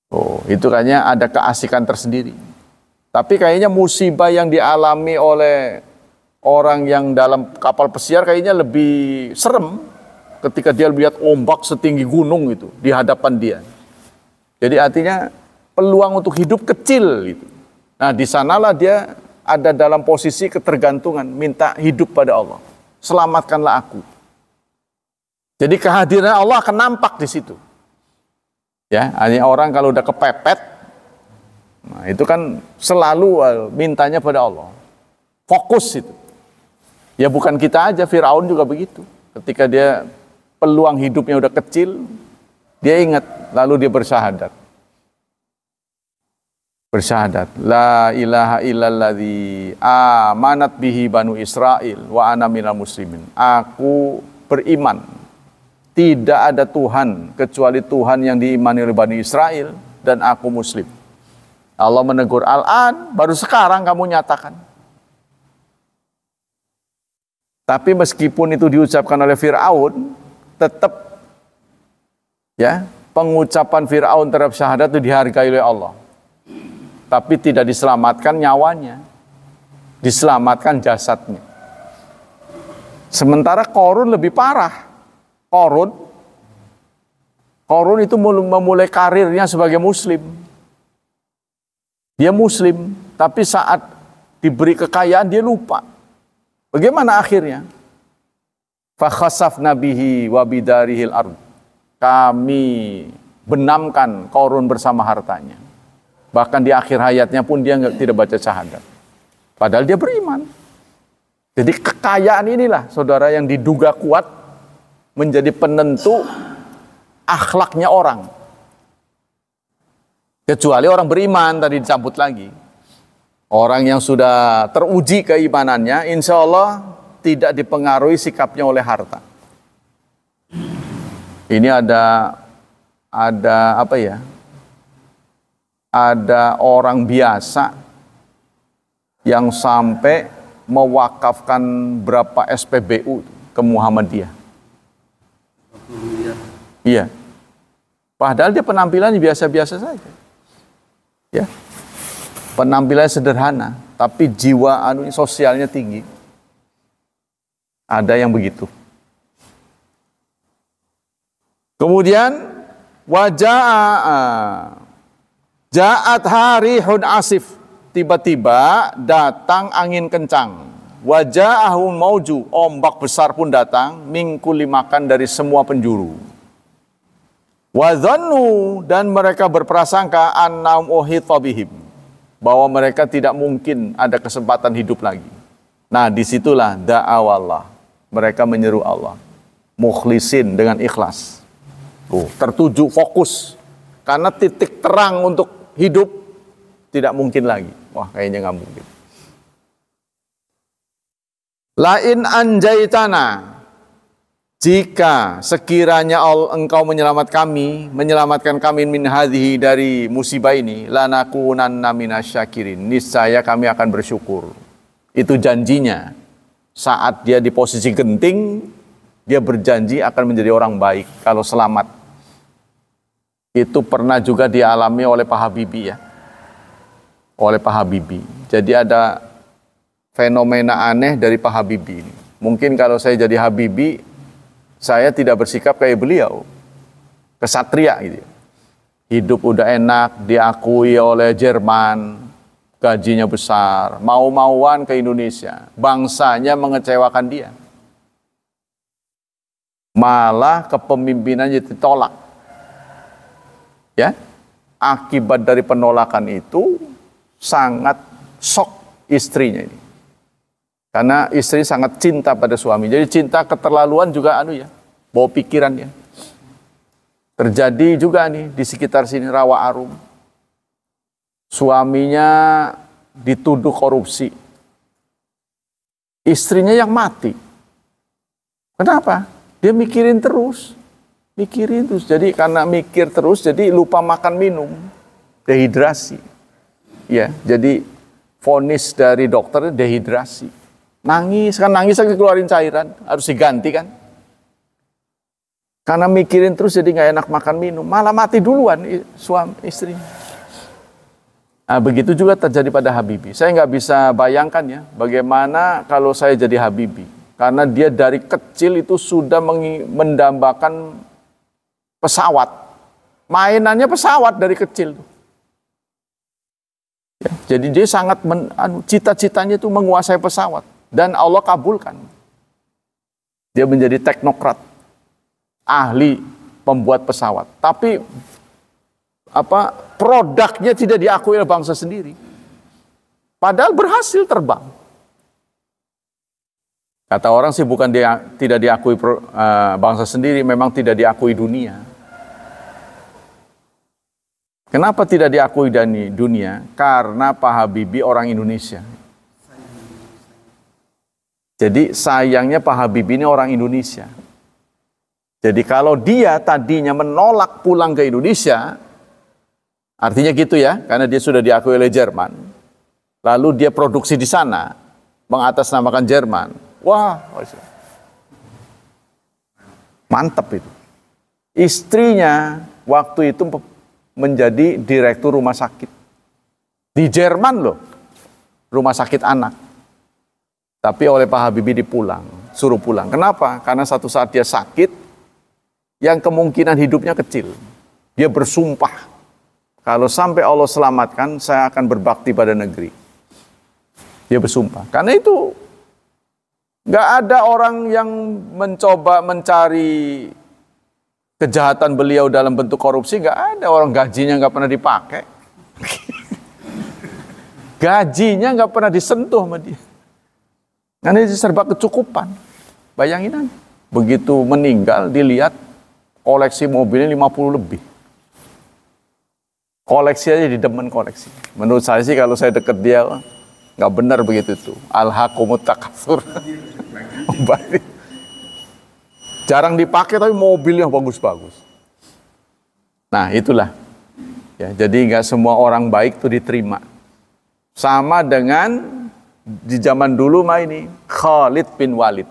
Oh, itu kayaknya ada keasikan tersendiri. Tapi kayaknya musibah yang dialami oleh orang yang dalam kapal pesiar kayaknya lebih serem ketika dia lihat ombak setinggi gunung itu di hadapan dia. Jadi artinya peluang untuk hidup kecil gitu. Nah, di sanalah dia ada dalam posisi ketergantungan, minta hidup pada Allah. Selamatkanlah aku. Jadi kehadiran Allah akan nampak di situ. Ya, hanya orang kalau udah kepepet, nah itu kan selalu mintanya pada Allah. Fokus itu. Ya bukan kita aja, Firaun juga begitu. Ketika dia peluang hidupnya udah kecil, dia ingat, lalu dia bersyahadat. Bersyahadat, la ilaha illalladzi amanat bihi banu Israel wa ana minal muslimin. Aku beriman, tidak ada Tuhan kecuali Tuhan yang diimani oleh Bani Israel dan aku muslim. Allah menegur, al-an, baru sekarang kamu nyatakan. Tapi meskipun itu diucapkan oleh Fir'aun, tetap ya, pengucapan Fir'aun terhadap syahadat itu dihargai oleh Allah. Tapi tidak diselamatkan nyawanya, diselamatkan jasadnya. Sementara Qarun lebih parah. Qarun itu memulai karirnya sebagai muslim. Dia muslim, tapi saat diberi kekayaan dia lupa. Bagaimana akhirnya? Fa khasafna bihi wa bidarihil ard. Kami benamkan Qarun bersama hartanya. Bahkan di akhir hayatnya pun dia tidak baca syahadat. Padahal dia beriman. Jadi kekayaan inilah, saudara, yang diduga kuat menjadi penentu akhlaknya orang. Kecuali orang beriman, tadi dicabut lagi. Orang yang sudah teruji keimanannya, insya Allah tidak dipengaruhi sikapnya oleh harta. Ini ada apa ya? Ada orang biasa yang sampai mewakafkan berapa SPBU ke Muhammadiyah. Iya. Padahal dia penampilannya biasa-biasa saja. Ya. Penampilannya sederhana, tapi jiwa sosialnya tinggi. Ada yang begitu. Kemudian ja'at harihun asif, tiba-tiba datang angin kencang. Waja'ahum mauju, ombak besar pun datang, mingkuli makan dari semua penjuru. Wadhannu, dan mereka berprasangka annahum uhita bihim, bahwa mereka tidak mungkin ada kesempatan hidup lagi. Nah, disitulah da'awallah, mereka menyeru Allah, mukhlisin, dengan ikhlas. Tertuju, fokus, karena titik terang untuk hidup tidak mungkin lagi. Wah, kayaknya nggak mungkin. Lain anjaitana, jika sekiranya engkau menyelamatkan kami min hadhihi, dari musibah ini, lanakunanna minasyakirin, niscaya kami akan bersyukur. Itu janjinya. Saat dia di posisi genting, dia berjanji akan menjadi orang baik kalau selamat. Itu pernah juga dialami oleh Pak Habibie ya. Oleh Pak Habibie. Jadi ada fenomena aneh dari Pak Habibie ini. Mungkin kalau saya jadi Habibie, saya tidak bersikap kayak beliau, kesatria gitu. Hidup udah enak, diakui oleh Jerman, gajinya besar, mau-mauan ke Indonesia, bangsanya mengecewakan dia. Malah kepemimpinannya ditolak. Ya, akibat dari penolakan itu sangat shock istrinya ini. Karena istri sangat cinta pada suami. Jadi cinta keterlaluan juga bawa pikirannya. Terjadi juga nih di sekitar sini Rawa Arum. Suaminya dituduh korupsi. Istrinya yang mati. Kenapa? Dia mikirin terus. Jadi karena mikir terus, jadi lupa makan minum. Dehidrasi. Ya, jadi vonis dari dokter dehidrasi. Nangis keluarin cairan, harus diganti kan. Karena mikirin terus jadi nggak enak makan minum, malah mati duluan suami istrinya. Nah, begitu juga terjadi pada Habibie. Saya nggak bisa bayangkan ya, bagaimana kalau saya jadi Habibie. Karena dia dari kecil itu sudah mendambakan pesawat. Mainannya pesawat dari kecil. Ya, jadi dia sangat cita-citanya itu menguasai pesawat. Dan Allah kabulkan. Dia menjadi teknokrat, ahli pembuat pesawat. Tapi produknya tidak diakui oleh bangsa sendiri. Padahal berhasil terbang. Kata orang sih bukan dia tidak diakui bangsa sendiri, memang tidak diakui dunia. Kenapa tidak diakui dunia? Karena Pak Habibie orang Indonesia. Jadi sayangnya Pak Habibie ini orang Indonesia. Jadi kalau dia tadinya menolak pulang ke Indonesia, artinya gitu ya, karena dia sudah diakui oleh Jerman, lalu dia produksi di sana, mengatasnamakan Jerman. Wah, mantap itu. Istrinya waktu itu menjadi direktur rumah sakit. Di Jerman loh, rumah sakit anak. Tapi oleh Pak Habibie suruh pulang. Kenapa? Karena satu saat dia sakit, yang kemungkinan hidupnya kecil. Dia bersumpah, kalau sampai Allah selamatkan, saya akan berbakti pada negeri. Dia bersumpah. Karena itu, nggak ada orang yang mencoba mencari kejahatan beliau dalam bentuk korupsi, nggak ada. Orang gajinya nggak pernah dipakai. Gajinya nggak pernah disentuh sama dia. Karena dia serba kecukupan. Bayangin aja. Begitu meninggal, dilihat koleksi mobilnya 50 lebih. Koleksi aja didemen koleksi. Menurut saya sih kalau saya deket dia, nggak benar begitu tuh. Alhaqumut takatsur. Jarang dipakai tapi mobilnya bagus-bagus. Nah itulah. Ya, jadi nggak semua orang baik itu diterima. Sama dengan di zaman dulu mah ini Khalid bin Walid.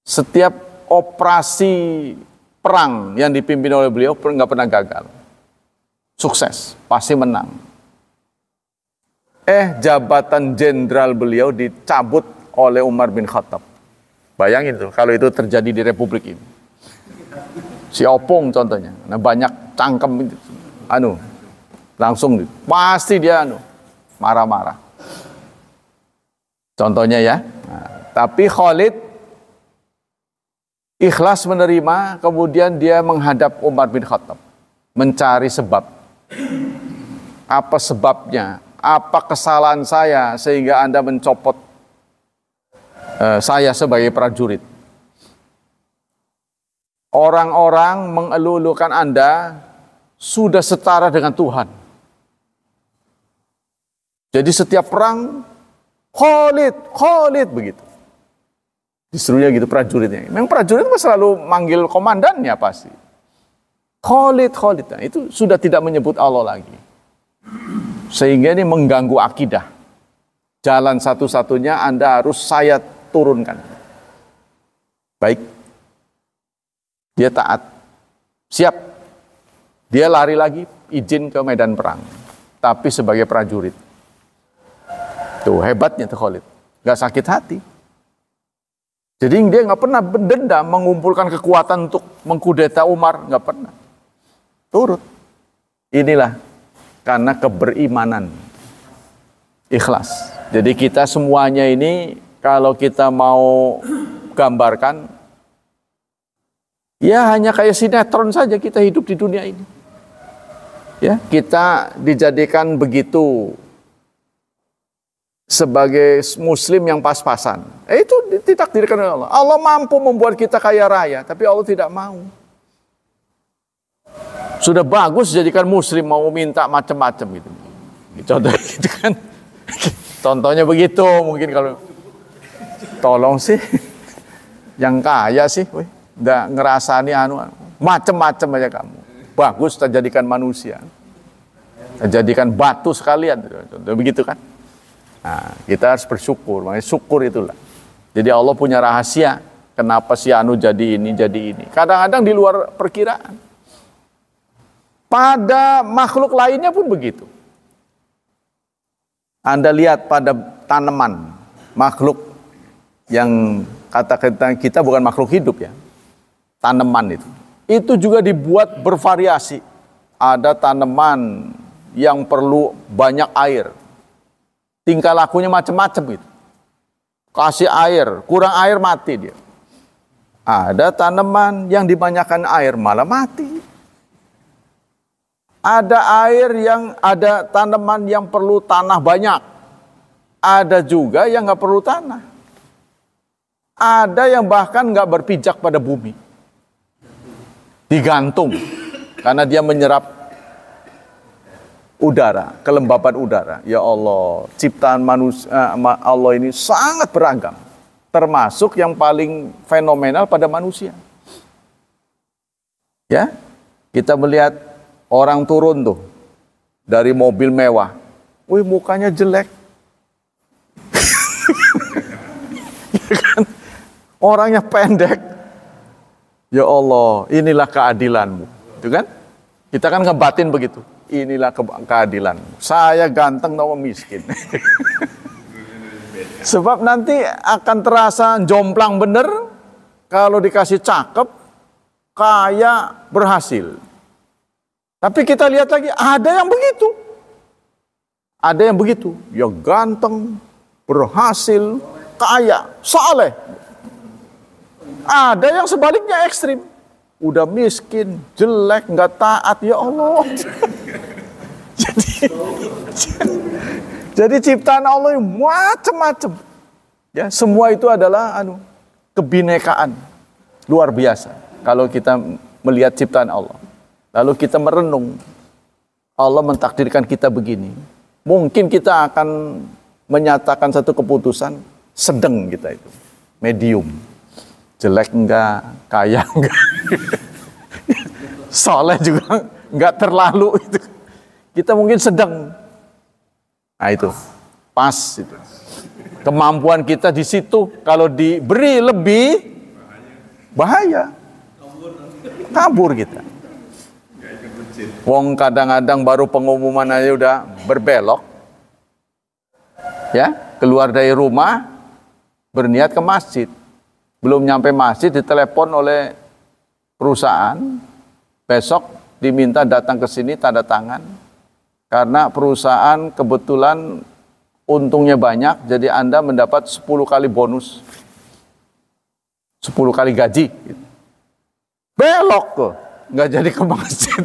Setiap operasi perang yang dipimpin oleh beliau nggak pernah gagal. Sukses, pasti menang. Jabatan jenderal beliau dicabut oleh Umar bin Khattab. Bayangin tuh kalau itu terjadi di Republik ini. Si Opung contohnya, nah banyak cangkem langsung pasti dia marah-marah. Contohnya ya. Nah, tapi Khalid ikhlas menerima, kemudian dia menghadap Umar bin Khattab, mencari sebab. Apa sebabnya? Apa kesalahan saya sehingga Anda mencopot saya sebagai prajurit? Orang-orang mengelulukan Anda sudah setara dengan Tuhan. Jadi setiap perang Khalid begitu. Disuruhnya gitu prajuritnya. Memang prajurit selalu manggil komandannya pasti. Khalid. Nah, itu sudah tidak menyebut Allah lagi. Sehingga ini mengganggu akidah. Jalan satu-satunya Anda harus saya turunkan. Baik. Dia taat. Siap. Dia lari lagi, izin ke medan perang. Tapi sebagai prajurit. Tuh hebatnya tuh Khalid. Gak sakit hati. Jadi dia gak pernah berdendam mengumpulkan kekuatan untuk mengkudeta Umar. Gak pernah. Turut. Inilah karena keberimanan. Ikhlas. Jadi kita semuanya ini kalau kita mau gambarkan, ya hanya kayak sinetron saja kita hidup di dunia ini. Ya, kita dijadikan begitu sebagai muslim yang pas-pasan. Itu ditakdirkan oleh Allah. Allah mampu membuat kita kaya raya, tapi Allah tidak mau. Sudah bagus jadikan muslim mau minta macam-macam gitu. Contohnya gitu kan. Contohnya begitu mungkin kalau tolong sih yang kaya sih, nggak ngerasani macam-macam aja kamu. Bagus kita jadikan manusia. Kita jadikan batu sekalian. Begitu kan. Nah, kita harus bersyukur. Makanya syukur itulah. Jadi Allah punya rahasia. Kenapa si jadi ini. Kadang-kadang di luar perkiraan. Pada makhluk lainnya pun begitu. Anda lihat pada tanaman. Makhluk yang kata kita bukan makhluk hidup ya. Tanaman itu. Itu juga dibuat bervariasi. Ada tanaman yang perlu banyak air. Tingkah lakunya macam-macam gitu. Kasih air, kurang air mati dia. Ada tanaman yang dibanyakan air malah mati. Ada tanaman yang perlu tanah banyak. Ada juga yang nggak perlu tanah. Ada yang bahkan nggak berpijak pada bumi. Digantung karena dia menyerap udara, kelembapan udara. Ya Allah, ciptaan manusia Allah ini sangat beragam, termasuk yang paling fenomenal pada manusia. Ya, kita melihat orang turun tuh dari mobil mewah, wih mukanya jelek, ya kan? Orangnya pendek. Ya Allah, inilah keadilanmu, itu kan? Kita kan ngebatin begitu. Inilah keadilan. Saya ganteng atau miskin. Sebab nanti akan terasa jomplang bener kalau dikasih cakep, kaya, berhasil. Tapi kita lihat lagi, ada yang begitu. Ada yang begitu. Ya ganteng, berhasil, kaya, saleh. Ada yang sebaliknya ekstrim. Udah miskin, jelek, nggak taat, ya Allah. Jadi ciptaan Allah yang macam-macam. Ya, semua itu adalah kebinekaan luar biasa. Kalau kita melihat ciptaan Allah, lalu kita merenung, Allah mentakdirkan kita begini. Mungkin kita akan menyatakan satu keputusan sedang kita itu, medium. Jelek enggak, kaya enggak, soleh juga enggak terlalu itu. Kita mungkin sedang. Nah itu, pas itu. Kemampuan kita di situ, kalau diberi lebih bahaya. Kabur kita. Wong kadang-kadang baru pengumuman aja udah berbelok. Ya, keluar dari rumah berniat ke masjid. Belum nyampe masjid ditelepon oleh perusahaan, besok diminta datang ke sini tanda tangan. Karena perusahaan kebetulan untungnya banyak, jadi Anda mendapat 10 kali bonus. 10 kali gaji. Belok kok, nggak jadi ke masjid.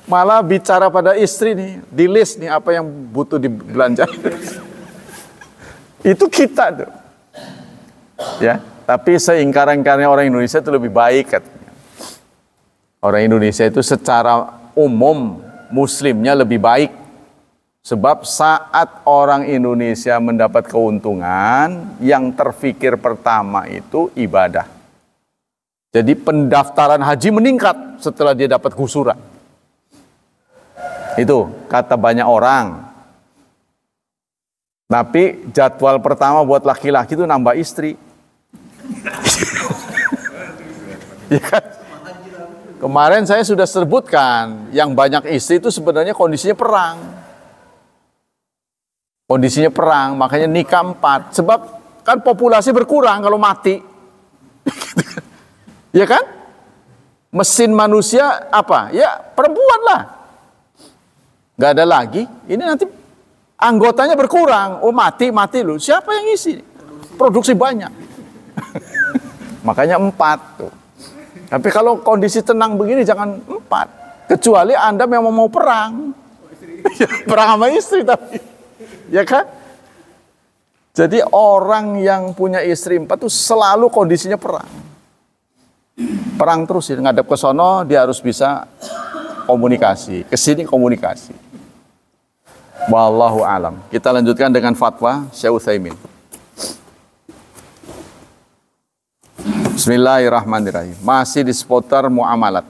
Malah bicara pada istri nih, di list nih apa yang butuh dibelanja. Itu kita tuh. Ya, tapi seingkar-ingkarnya orang Indonesia itu lebih baik katanya. Orang Indonesia itu secara umum muslimnya lebih baik. Sebab saat orang Indonesia mendapat keuntungan, yang terfikir pertama itu ibadah. Jadi pendaftaran haji meningkat setelah dia dapat gusuran. Itu kata banyak orang. Tapi jadwal pertama buat laki-laki itu nambah istri. Ya kan? Kemarin saya sudah sebutkan, yang banyak istri itu sebenarnya kondisinya perang. Kondisinya perang, makanya nikah 4. Sebab kan populasi berkurang kalau mati. Ya kan? Mesin manusia apa? Ya perempuan lah. Gak ada lagi. Ini nanti anggotanya berkurang. Oh mati loh. Siapa yang isi? Produksi banyak. Makanya 4 tuh. Tapi kalau kondisi tenang begini jangan 4. Kecuali Anda memang mau perang. Perang sama istri tapi. Ya kan? Jadi orang yang punya istri 4 itu selalu kondisinya perang. Perang terus ya, ngadep ke sono dia harus bisa komunikasi, ke sini komunikasi. Wallahu alam. Kita lanjutkan dengan fatwa Syekh Utsaimin. Bismillahirrahmanirrahim. Masih di seputar muamalat.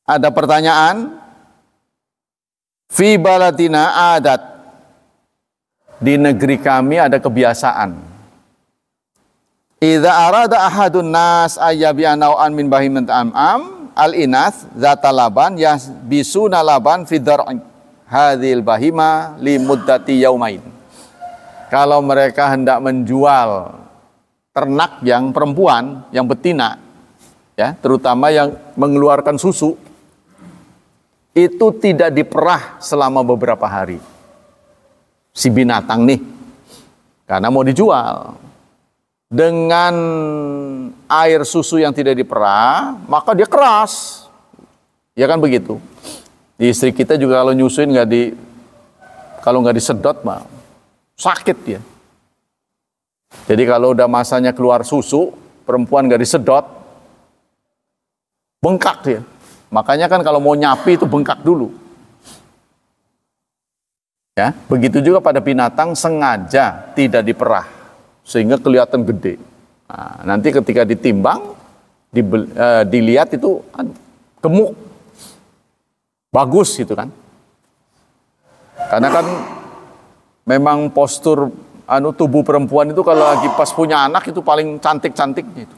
Ada pertanyaan, fi baladina adat, di negeri kami ada kebiasaan. Idza arada ahadun nas ayyabi'a naw'an min bahimat am'am al-inas zata laban yasbisuna laban fi dar'i hadhil bahima li muddati yaumain. Kalau mereka hendak menjual ternak yang perempuan, yang betina, ya, terutama yang mengeluarkan susu, itu tidak diperah selama beberapa hari. Si binatang nih, karena mau dijual. Dengan air susu yang tidak diperah, maka dia keras. Ya kan begitu. Di istri kita juga kalau nyusuin kalau nggak disedot, mah sakit dia. Jadi kalau udah masanya keluar susu, perempuan nggak disedot, bengkak dia. Makanya kan kalau mau nyapi itu bengkak dulu. Ya, begitu juga pada binatang sengaja tidak diperah sehingga kelihatan gede. Nah, nanti ketika ditimbang, dilihat itu gemuk, bagus gitu kan? Karena kan memang postur tubuh perempuan itu kalau lagi pas punya anak itu paling cantik-cantiknya itu,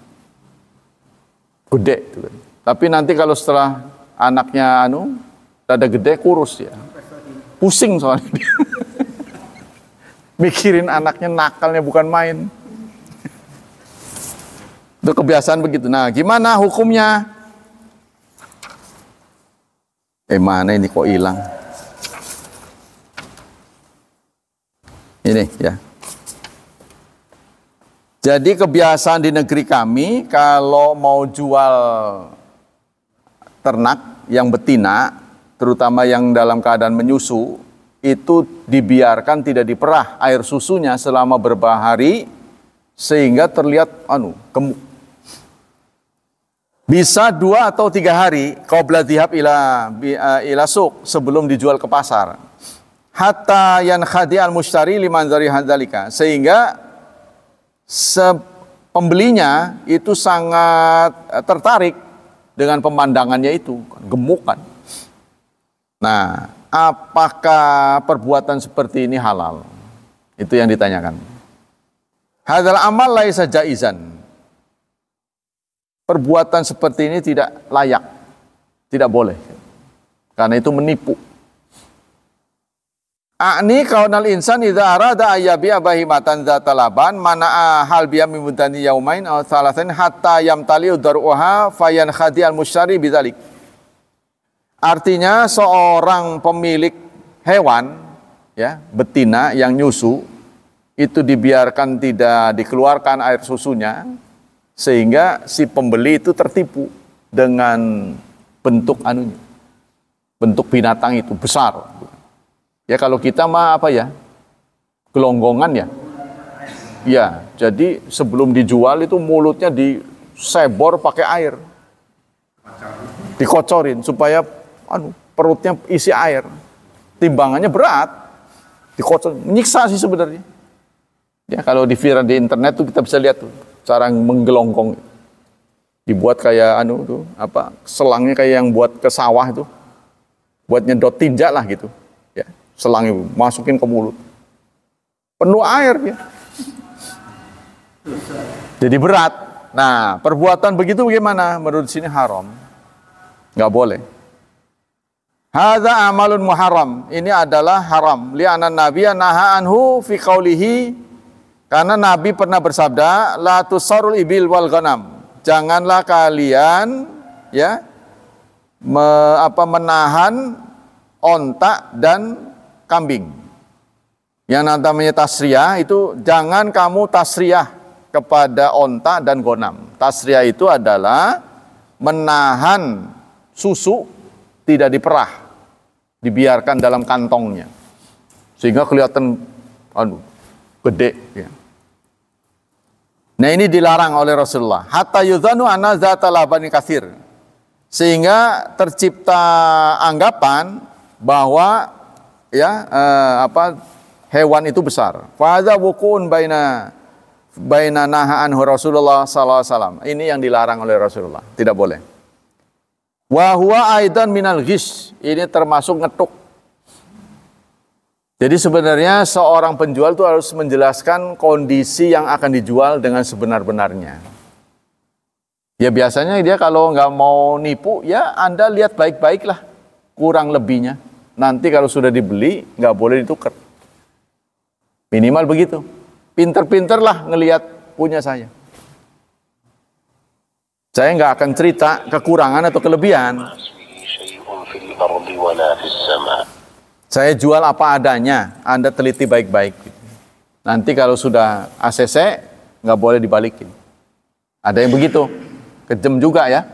gede. Gitu kan. Tapi nanti kalau setelah anaknya rada gede, kurus ya. Pusing soalnya dia. Mikirin anaknya nakalnya bukan main. Itu kebiasaan begitu. Nah, gimana hukumnya? Mana ini kok hilang? Ini ya. Jadi kebiasaan di negeri kami kalau mau jual ternak yang betina, terutama yang dalam keadaan menyusu, itu dibiarkan tidak diperah air susunya selama beberapa hari sehingga terlihat gemuk. Bisa 2 atau 3 hari qabla dhihab ila suq, sebelum dijual ke pasar. Hatta yankhadi al-mushtari liman dzari hadzalika, sehingga pembelinya itu sangat tertarik dengan pemandangannya itu, gemuk kan. Nah, apakah perbuatan seperti ini halal? Itu yang ditanyakan. Hadzal amal laisa jaizan. Perbuatan seperti ini tidak layak, tidak boleh, karena itu menipu. A'ni kaunal insan idza arada ayyabi'a bahimatan dzata laban mana hal biya mimudani yaumain aw thalathain hatta yamtali daruha fayan khadi al mushtari bidzalik. Artinya seorang pemilik hewan ya, betina yang nyusu itu dibiarkan tidak dikeluarkan air susunya, sehingga si pembeli itu tertipu dengan bentuk anunya. Bentuk binatang itu besar. Ya kalau kita mah apa ya? Gelonggongan ya. Ya, jadi sebelum dijual itu mulutnya disebor pakai air. Dikocorin supaya perutnya isi air. Timbangannya berat. Dikocor, menyiksa sih sebenarnya. Ya kalau di viral di internet tuh kita bisa lihat tuh cara menggelongkong, dibuat kayak tuh selangnya kayak yang buat ke sawah itu, buat nyedot tinja lah gitu, ya selangnya masukin ke mulut, penuh air ya, jadi berat. Nah perbuatan begitu bagaimana? Menurut sini haram, nggak boleh. Hadza amalun muharram, ini adalah haram. Li'anna nabiyya naha anhu fi qaulihi, karena Nabi pernah bersabda, la tusarul ibil wal ghanam. Janganlah kalian ya menahan onta dan kambing. Yang namanya tasriyah itu jangan kamu tasriyah kepada onta dan ghanam. Tasriyah itu adalah menahan susu tidak diperah, dibiarkan dalam kantongnya sehingga kelihatan gede ya. Nah ini dilarang oleh Rasulullah. Hatta yudhanu anna zata labani katsir. Sehingga tercipta anggapan bahwa ya hewan itu besar. Fa hadza wuqun baina nahaan Rasulullah sallallahu alaihi wasallam. Ini yang dilarang oleh Rasulullah, tidak boleh. Wa huwa aidan minal ghish. Ini termasuk ngetuk. Jadi sebenarnya seorang penjual itu harus menjelaskan kondisi yang akan dijual dengan sebenar-benarnya. Ya biasanya dia kalau nggak mau nipu, ya Anda lihat baik-baik lah kurang lebihnya. Nanti kalau sudah dibeli, nggak boleh ditukar. Minimal begitu. Pinter-pinter lah ngelihat punya saya. Saya nggak akan cerita kekurangan atau kelebihan. Saya jual apa adanya, Anda teliti baik-baik. Nanti kalau sudah ACC, nggak boleh dibalikin. Ada yang begitu, kejam juga ya.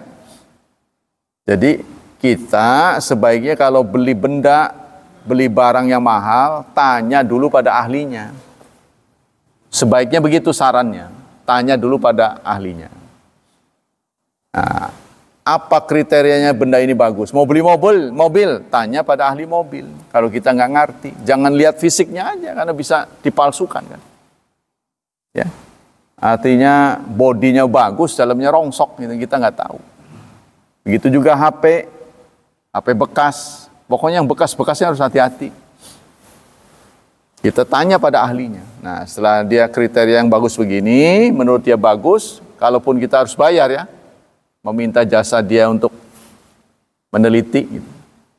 Jadi kita sebaiknya kalau beli benda, beli barang yang mahal, tanya dulu pada ahlinya. Sebaiknya begitu sarannya, tanya dulu pada ahlinya. Nah, apa kriterianya benda ini bagus? Mau beli mobil, tanya pada ahli mobil. Kalau kita nggak ngerti, jangan lihat fisiknya aja karena bisa dipalsukan kan. Ya, artinya bodinya bagus, dalamnya rongsok, gitu. Kita nggak tahu. Begitu juga HP bekas. Pokoknya yang bekas-bekasnya harus hati-hati. Kita tanya pada ahlinya. Nah, setelah dia kriteria yang bagus begini, menurut dia bagus, kalaupun kita harus bayar ya. Meminta jasa dia untuk meneliti gitu.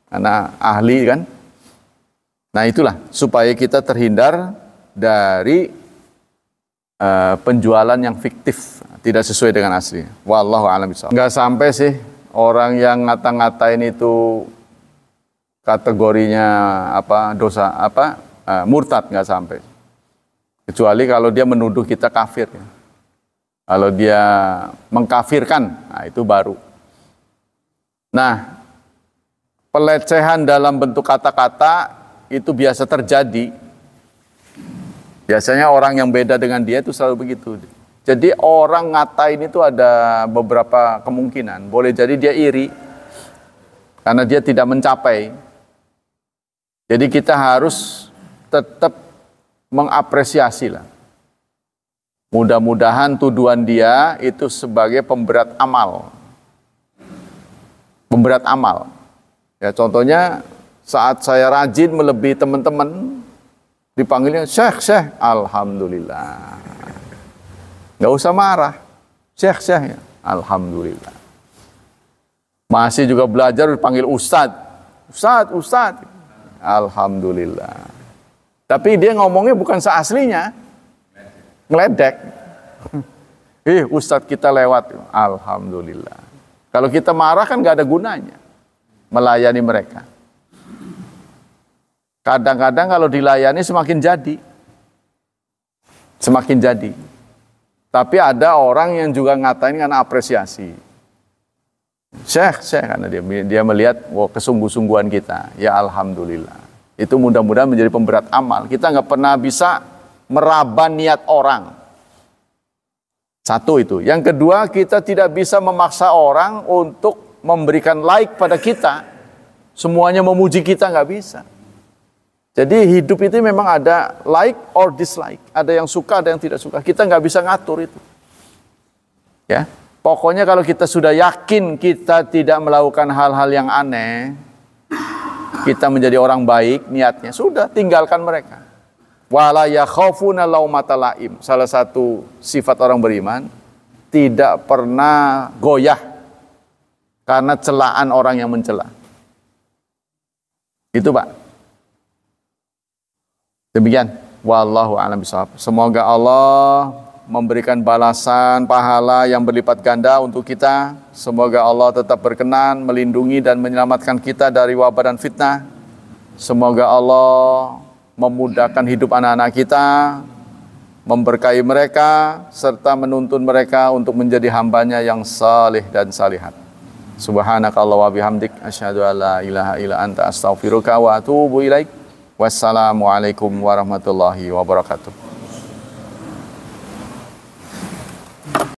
Karena ahli kan. Nah itulah supaya kita terhindar dari penjualan yang fiktif, tidak sesuai dengan asli. Wallahu a'lam bishawab. Enggak sampai sih orang yang ngata-ngatain itu kategorinya dosa murtad, nggak sampai. Kecuali kalau dia menuduh kita kafir ya. Kalau dia mengkafirkan, nah itu baru. Nah, pelecehan dalam bentuk kata-kata itu biasa terjadi. Biasanya orang yang beda dengan dia itu selalu begitu. Jadi orang ngatain itu ada beberapa kemungkinan. Boleh jadi dia iri karena dia tidak mencapai. Jadi kita harus tetap mengapresiasi lah. Mudah-mudahan tuduhan dia itu sebagai pemberat amal. Pemberat amal. Ya contohnya Saat saya rajin melebihi teman-teman, dipanggilnya Syekh, Syekh. Alhamdulillah. Nggak usah marah. Syekh, Syekh. Ya. Alhamdulillah. Masih juga belajar dipanggil Ustadz. Ustadz, Ustadz. Alhamdulillah. Tapi dia ngomongnya bukan seaslinya. Ngeledek. Ustadz kita lewat. Alhamdulillah. Kalau kita marah kan nggak ada gunanya. Melayani mereka. Kadang-kadang kalau dilayani semakin jadi. Semakin jadi. Tapi ada orang yang juga ngatain karena apresiasi. Syekh, karena dia melihat kesungguh-sungguhan kita. Ya alhamdulillah. Itu mudah-mudahan menjadi pemberat amal. Kita nggak pernah bisa meraba niat orang. Satu itu. Yang kedua, kita tidak bisa memaksa orang untuk memberikan like pada kita. Semuanya memuji kita, nggak bisa. Jadi hidup itu memang ada like or dislike. Ada yang suka, ada yang tidak suka. Kita nggak bisa ngatur itu. Ya, pokoknya kalau kita sudah yakin kita tidak melakukan hal-hal yang aneh, kita menjadi orang baik niatnya, sudah tinggalkan mereka. Wala yakhafuna laumata laim. Salah satu sifat orang beriman, tidak pernah goyah karena celaan orang yang mencela. Itu Pak. Demikian, wallahu a'lam bishawab. Semoga Allah memberikan balasan pahala yang berlipat ganda untuk kita. Semoga Allah tetap berkenan melindungi dan menyelamatkan kita dari wabah dan fitnah. Semoga Allah memudahkan hidup anak-anak kita, memberkahi mereka, serta menuntun mereka untuk menjadi hambanya yang salih dan salihat. Subhanakallah wa bihamdik, asyhadu an la ilaha illa anta astaghfiruka wa atubu ilaik. Wassalamualaikum warahmatullahi wabarakatuh.